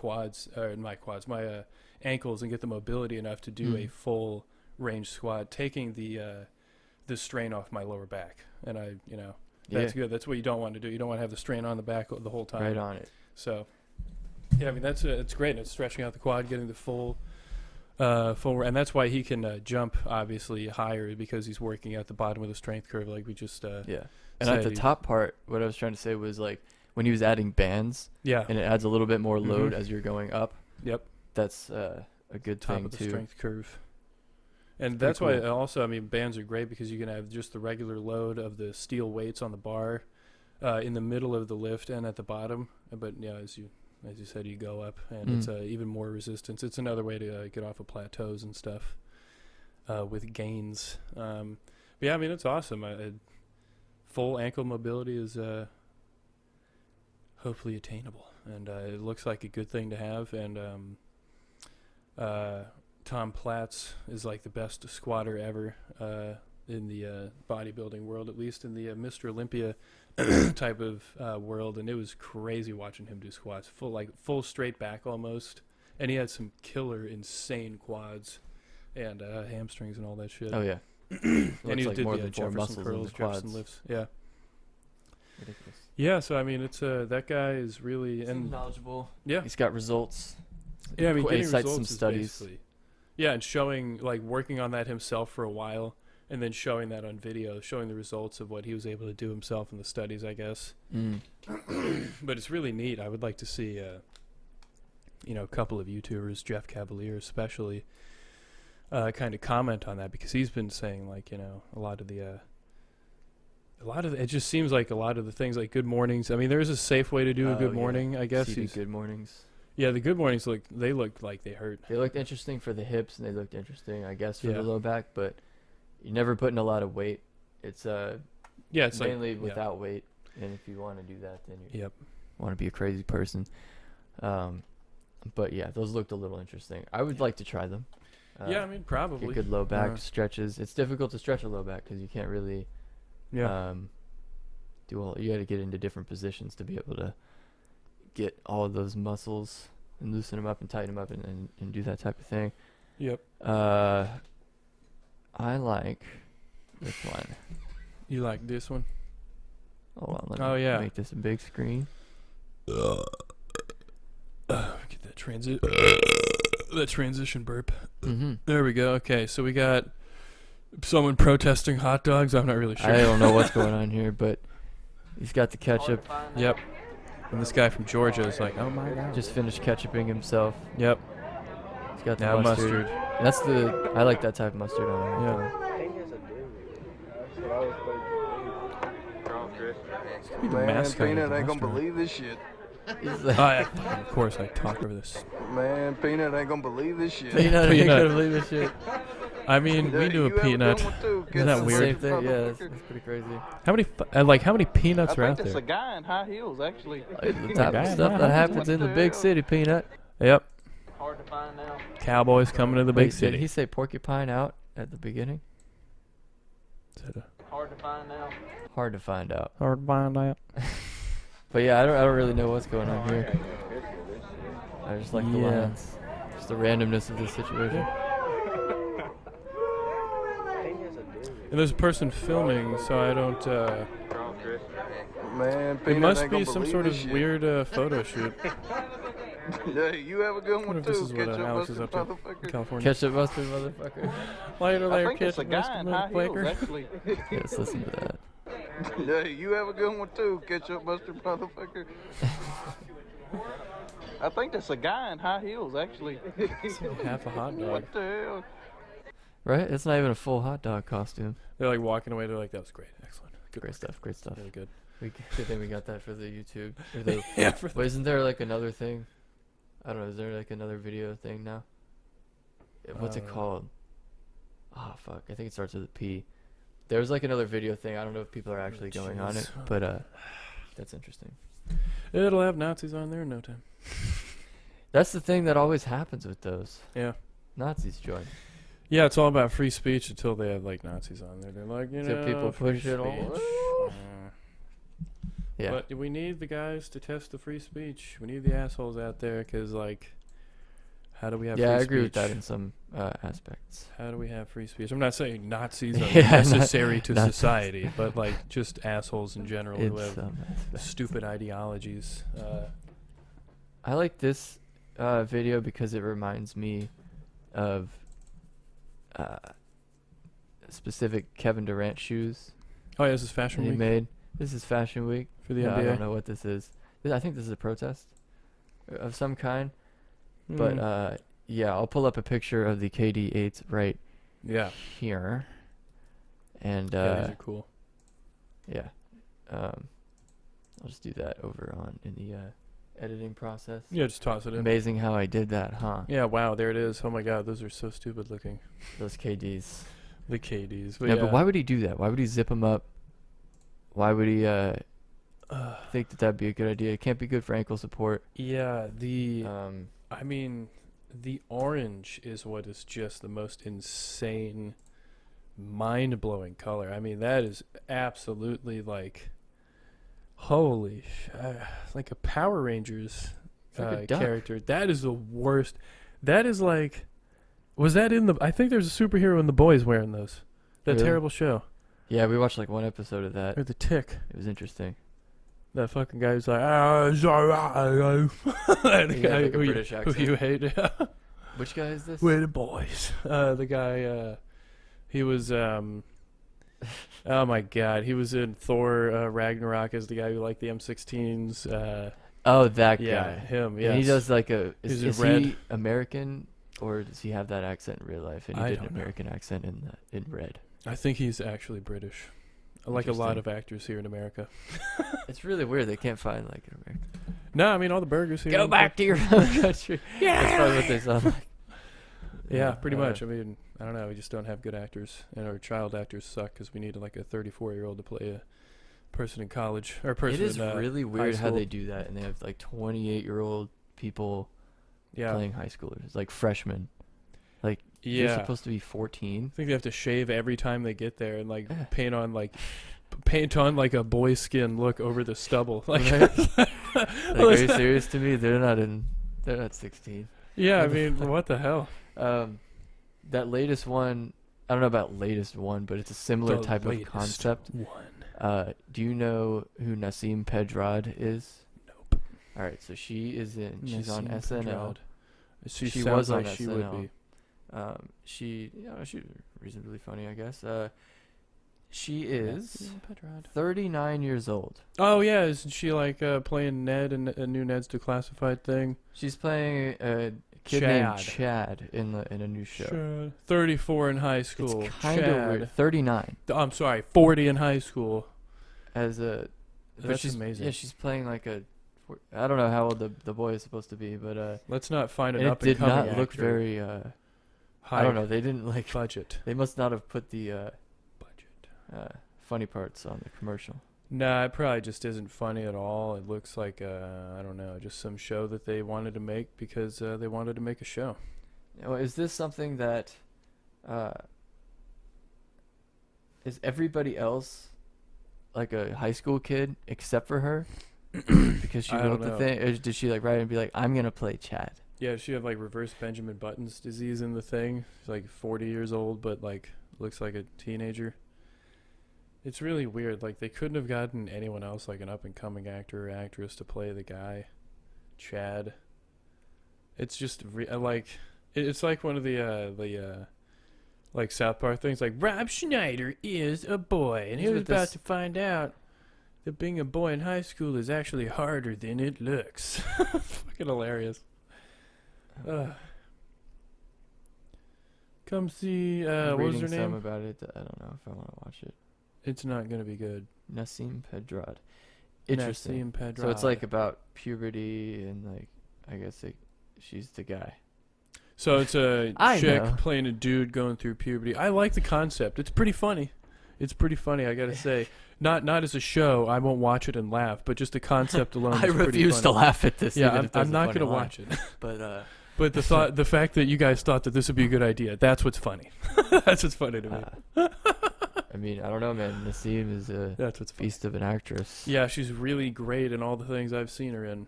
ankles and get the mobility enough to do a full range squat, taking the strain off my lower back. And that's good. That's what you don't want to do. You don't want to have the strain on the back the whole time. Right on it. So, yeah, I mean, it's great. And it's stretching out the quad, getting the full, and that's why he can jump obviously higher, because he's working at the bottom of the strength curve, like we just And at the top part, what I was trying to say was like when he was adding bands, and it adds a little bit more load as you're going up. Yep, that's a good top thing of the too. Strength curve. And that's why also, I mean, bands are great because you can have just the regular load of the steel weights on the bar in the middle of the lift and at the bottom. But yeah, as you said, you go up, and it's even more resistance. It's another way to get off of plateaus and stuff with gains. But yeah, I mean, it's awesome. Full ankle mobility is hopefully attainable, and it looks like a good thing to have. And Tom Platz is like the best squatter ever in the bodybuilding world, at least in the Mr. Olympia type of world. And it was crazy watching him do squats, full straight back almost. And he had some killer, insane quads and hamstrings and all that shit. Oh yeah, and he like did more the than 4 Jefferson muscles curls, in the quads. Jefferson lifts. Yeah. Ridiculous. Yeah, so I mean, it's that guy is really Seems knowledgeable. Yeah, he's got results. Yeah, I mean, He getting cites results some is studies. basically- Yeah, and showing, like, working on that himself for a while, and then showing that on video, showing the results of what he was able to do himself in the studies, I guess. But it's really neat. I would like to see, a couple of YouTubers, Jeff Cavalier especially, kind of comment on that, because he's been saying, like, a lot of it just seems like a lot of the things, like good mornings. I mean, there's a safe way to do a good morning, I guess. Good mornings. Yeah, the good mornings looked like they hurt. They looked interesting for the hips, and they looked interesting, I guess, for Yeah. the low back. But you're never putting a lot of weight. It's it's mainly like, without weight. And if you want to do that, then you Yep. want to be a crazy person. But yeah, those looked a little interesting. I would like to try them. Yeah, I mean, probably. Get good low back stretches. It's difficult to stretch a low back because you can't really do all. You got to get into different positions to be able to get all of those muscles and loosen them up and tighten them up and do that type of thing. Yep. I like this one. You like this one? Hold on, let me make this a big screen. Get that transition burp. There we go. Okay, so we got someone protesting hot dogs. I'm not really sure. I don't know what's going on here, but he's got the ketchup. Yep. And this guy from Georgia is like, oh my god. Just finished ketchuping himself. Yep. He's got the now mustard. And that's I like that type of mustard on it. Yeah. Be the mascot Peanut of the ain't gonna restaurant. believe this shit. Of course, I talk over this. Man, Peanut ain't gonna believe this shit. Peanut ain't gonna believe this shit. I mean, we knew a peanut. Isn't that weird? Same thing. Yeah, that's pretty crazy. How many peanuts are out I think there? it's a guy in high heels, actually. The type of stuff that happens in the big city, Peanut. Yep. Hard to find now. Cowboys coming to the big city. Did he say porcupine out at the beginning? Hard to find now. Hard to find out. Hard to find out. But yeah, I don't really know what's going on here. I just like the lines. Just the randomness of the situation. And there's a person filming, so I don't. Man, It Peanut must ain't be gonna some believe sort this of shit. weird photo shoot. Yeah, you have a good I one wonder if this too. is what Ketchup Alex is mustard up to in motherfucker. California. Ketchup mustard, motherfucker. Later, I later, think it's a ketchup guy mustard, in high heels, motherfucker. actually. Yes, listen to that. Yeah, you have a good one too. Ketchup mustard motherfucker. I think that's a guy in high heels, actually. It's like half a hot dog. What the hell? Right? It's not even a full hot dog costume. They're like walking away. They're like, that was great. Excellent. Good Great work. stuff. Great stuff. Really good. Good thing we got that for the YouTube. Or Yeah, but isn't there like another thing? I don't know. Is there like another video thing now? What's it called? Oh fuck! I think it starts with a P. There's like another video thing. I don't know if people are actually going on it, but that's interesting. It'll have Nazis on there in no time. That's the thing that always happens with those. Yeah. Nazis join. Yeah, it's all about free speech until they have like Nazis on there. They're like, you So know, people free push it all. speech. Yeah. But we need the guys to test the free speech. We need the assholes out there because, like, how do we have free speech? Yeah, I agree with that in some aspects. How do we have free speech? I'm not saying Nazis are Yeah, necessary to not society, but, like, just assholes in general who In have some aspects. stupid ideologies. I like this video because it reminds me of specific Kevin Durant shoes Oh, yeah, this is Fashion he Week made. This is Fashion Week. for the I NBA. don't know what this is. I think this is a protest of some kind. But yeah, I'll pull up a picture of the KD8s right yeah, here. And yeah, these are cool. yeah, I'll just do that over on in the editing process. Yeah, just toss it in. Amazing how I did that, huh? Yeah, wow, there it is. Oh my God, those are so stupid looking. Those KDs. The KDs. Yeah, but why would he do that? Why would he zip them up? Why would he think that that'd be a good idea? It can't be good for ankle support. Yeah, I mean, the orange is what is just the most insane, mind-blowing color. I mean, that is absolutely like, holy, like a Power Rangers like a duck. character. That is the worst. That is like, was that in the? I think there's a superhero in The Boys wearing those. That Really? terrible show. Yeah, we watched like one episode of that. Or The Tick. It was interesting. That fucking guy who's like, it's alright. The He had, guy like, a who British who accent. you hate. Which guy is this? We're the boys. The guy, he was, oh my God, he was in Thor Ragnarok as the guy who liked the M16s. Oh, that Yeah, guy. him, Yeah. He yes. does like a. He's Is in red. he American or does he have that accent in real life? And he I did an don't know. American accent in red. I think he's actually British. Like a lot Interesting. of actors here in America. It's really weird. They can't find like an American. No, I mean, all the burgers here. Go back to your home country. That's probably what they sound like. Yeah, pretty much. I mean, I don't know. We just don't have good actors, and our child actors suck because we need like a 34-year-old to play a person in college or a person. It is in, really high weird how school. they do that, and they have like 28-year-old people Yeah. playing high schoolers, like freshmen. Like you're Yeah. supposed to be 14. I think they have to shave every time they get there and like paint on like a boy skin look over the stubble. Like, Right? Like, are you serious to me? They're not 16. yeah, I What the mean, fuck? what the hell? That latest one, I don't know about latest one, but it's a similar The type of latest concept. one. Do you know who Nassim Pedrad is? Nope. All right, so she's on Nassim SNL. Pedrad. She She sounds was on like she SNL. would be. She's reasonably funny, I guess. She is Nassim Pedrad. 39 years old. Oh yeah, isn't she like playing Ned in a new Ned's Declassified thing? She's playing a kid named Chad in a new show. Chad. 34 in high school. It's kind of Chad. weird. 39 I'm sorry, 40 in high school. as a. But That's she's amazing. Yeah, she's playing like a. I don't know how old the boy is supposed to be, but Let's not find an and up it and did coming not look very. high I don't know. They didn't like. budget. They must not have put the Budget. funny parts on the commercial. Nah, it probably just isn't funny at all. It looks like I don't know, just some show that they wanted to make because they wanted to make a show. Now, is this something that is everybody else like a high school kid except for her? Because she I wrote don't the know. thing. Or did she like write and be like, "I'm gonna play Chad"? Yeah, she had like reverse Benjamin Button's disease in the thing. She's like 40 years old, but like looks like a teenager. It's really weird. Like they couldn't have gotten anyone else, like an up and coming actor or actress, to play the guy, Chad. It's just it's like one of the like South Park things. Like Rob Schneider is a boy, and he He's was with about this- to find out that being a boy in high school is actually harder than it looks. Fucking hilarious. Come see, I'm what was her reading some name? about it. I don't know if I want to watch it. It's not going to be good. Nassim Pedrad. Interesting. Nassim Pedrad. So it's like about puberty and like I guess she's the guy. So it's a I chick know. playing a dude going through puberty. I like the concept. It's pretty funny. I gotta say. Not as a show. I won't watch it and laugh, but just the concept alone. I is pretty refuse funny. to laugh at this. Yeah, even if I'm there's a not funny gonna line. watch it. But the fact that you guys thought that this would be a good idea, that's what's funny. That's what's funny to me. I mean, I don't know, man. Nassim is a That's what's funny. beast of an actress. Yeah, she's really great in all the things I've seen her in.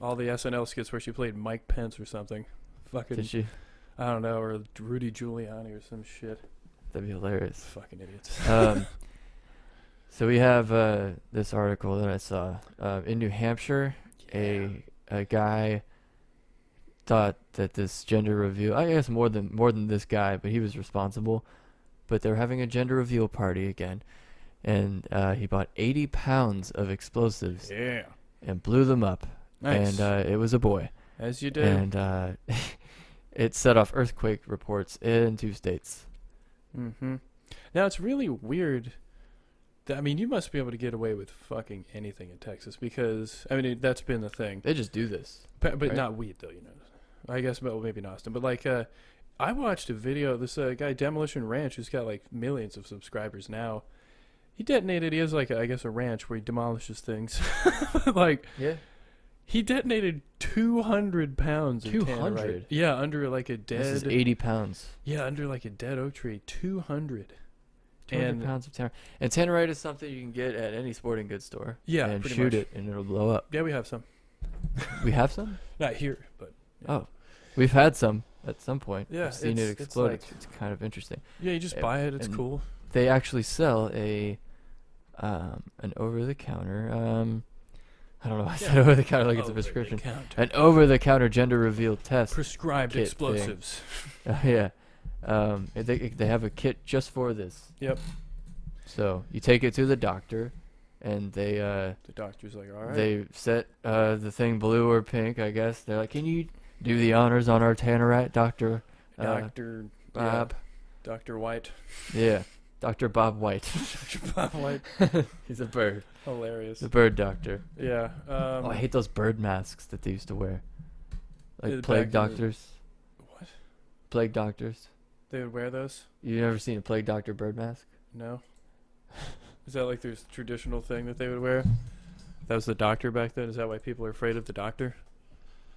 All the SNL skits where she played Mike Pence or something. Fucking, Did she? I don't know, or Rudy Giuliani or some shit. That'd be hilarious. Fucking idiots. So we have this article that I saw in New Hampshire. A guy thought that this gender reveal, I guess more than this guy, but he was responsible. But they're having a gender reveal party again, and he bought 80 pounds of explosives. Yeah. And blew them up. Nice. And it was a boy. As you do. And it set off earthquake reports in 2 states. Mm-hmm. Now, it's really weird. I mean, you must be able to get away with fucking anything in Texas because, I mean, that's been the thing. They just do this. But right? not weed, though, you know. I guess, well, maybe in Austin. But, like, I watched a video. This guy, Demolition Ranch, who's got, like, millions of subscribers now. He detonated, he has, like, I guess, a ranch where he demolishes things. Like, yeah. He detonated 200 pounds of 200? tannerite. Yeah, under, like, a dead... This is 80 pounds. Yeah, under, like, a dead oak tree. 200. 200 pounds of tannerite. And tannerite is something you can get at any sporting goods store. Yeah, and pretty shoot much. it, and it'll blow up. Yeah, we have some. We have some? Not here, but... Yeah. Oh. We've had some at some point. Yeah, I've seen it it's explode. like- It's kind of interesting. Yeah, you just buy it. It's And cool. They actually sell an over-the-counter... I don't know why I said over-the-counter like it's a prescription. Over-the-counter. An over-the-counter gender reveal test. Prescribed kit explosives. Yeah. They have a kit just for this. Yep. So you take it to the doctor, and they The doctor's like, all right. they set the thing blue or pink, I guess. They're like, can you do the honors on our tannerite, Doctor Dr. Bob? Dr. White. Yeah, Dr. Bob White. Dr. Bob White. He's a bird. Hilarious. The bird doctor. Yeah. Oh, I hate those bird masks that they used to wear. Like back plague in the- doctors. What? Plague doctors. They would wear those? You never seen a plague doctor bird mask? No. Is that like their traditional thing that they would wear? That was the doctor back then? Is that why people are afraid of the doctor?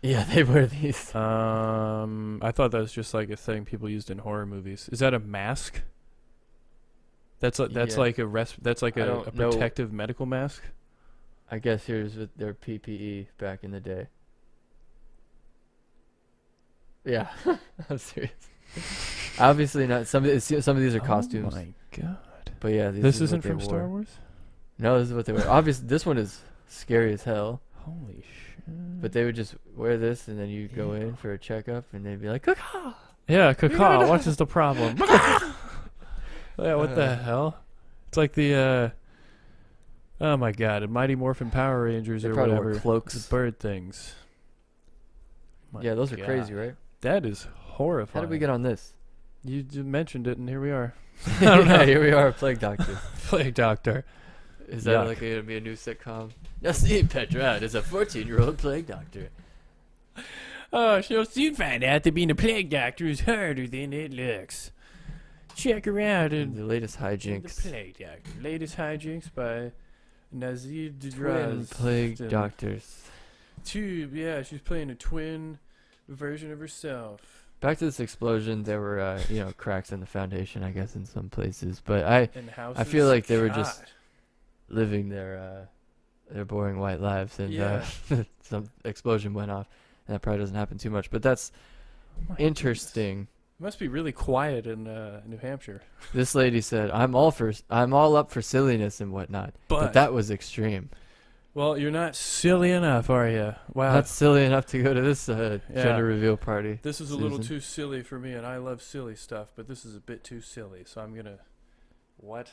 Yeah, they wear these. I thought that was just like a thing people used in horror movies. Is that a mask? That's Yeah. like that's like I a don't know. protective medical mask. I guess here's with their PPE back in the day. Yeah, I'm serious. Obviously not. Some of these are costumes. Oh my god! But yeah, This is isn't what they from Star wore. Wars. No, this is what they wear. Obviously, this one is scary as hell. Holy shit! But they would just wear this, and then you go in for a checkup, and they'd be like, "Caw." Yeah, Kaka, what is the problem? Yeah, what the hell? It's like the oh my god, Mighty Morphin Power Rangers They or probably wore whatever. cloaks. The bird things. My Yeah, those are crazy, God. right? That is horrifying. How did we get on this? You just mentioned it, and here we are. I don't know. Here we are, Plague Doctor. Plague Doctor. Is that Yuck. like going to be a new sitcom? Nassim Petrad is a 14-year-old plague doctor. Oh, she'll soon find out that being a plague doctor is harder than it looks. Check her out And in the latest The hijinks. Plague Doctor. Latest hijinks by Nazir Twin Draz. plague doctors. Yeah, she's playing a twin version of herself. Back to this explosion, there were, cracks in the foundation, I guess, in some places. But I In houses. feel like they were just God. living their boring white lives, and Yeah. some explosion went off, and that probably doesn't happen too much. But that's My interesting. It must be really quiet in New Hampshire. This lady said, "I'm all up for silliness and whatnot, but that was extreme. Well, you're not silly enough, are you? Wow. Not silly enough to go to this gender reveal party. This is a little Susan. too silly for me, and I love silly stuff, but this is a bit too silly, so I'm gonna... What?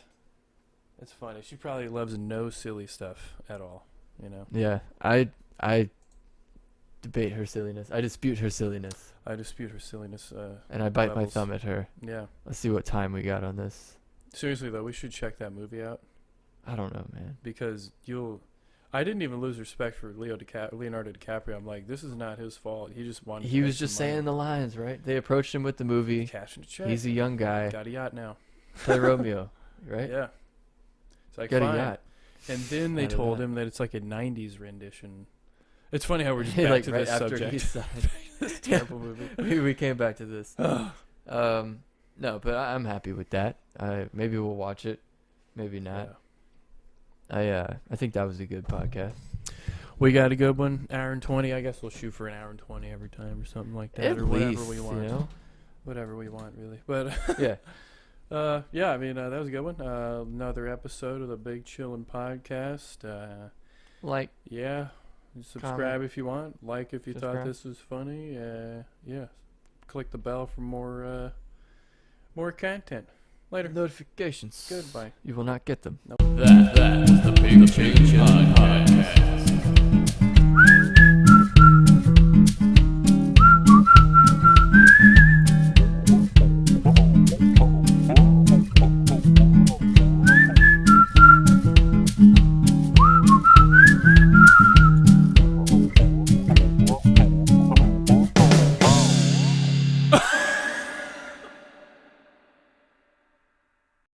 It's funny. She probably loves no silly stuff at all, you know? Yeah, I debate her silliness. I dispute her silliness, I dispute her silliness. and I bite levels. my thumb at her. Yeah. Let's see what time we got on this. Seriously, though, we should check that movie out, I don't know, man. because I didn't even lose respect for Leonardo DiCaprio. I'm like, this is not his fault. He just wanted. He to was make just some money. saying the lines, right? They approached him with the movie. Cashing a check. He's a young guy. Got a yacht now. Play Romeo, right? Yeah. It's like, Got a fine. yacht. And then they Out of told that. him that it's like a 90s rendition. It's funny how we're just Yeah, back like to right this after subject. East Side. This terrible movie. we came back to this. No, but I'm happy with that. Maybe we'll watch it. Maybe not. Yeah. I think that was a good podcast. We got a good one. Hour and 20. I guess we'll shoot for an hour and 20 every time or something like that. At or whatever least, we want. you know? Whatever we want, really. But Yeah. yeah, I mean, that was a good one. Another episode of the Big Chillin Podcast. Like, yeah, subscribe comment, if you want. Like if you subscribe. thought this was funny. Yeah, click the bell for more content. Later. Notifications. Goodbye. You will not get them. Nope. That was the Big Chillin Podcast.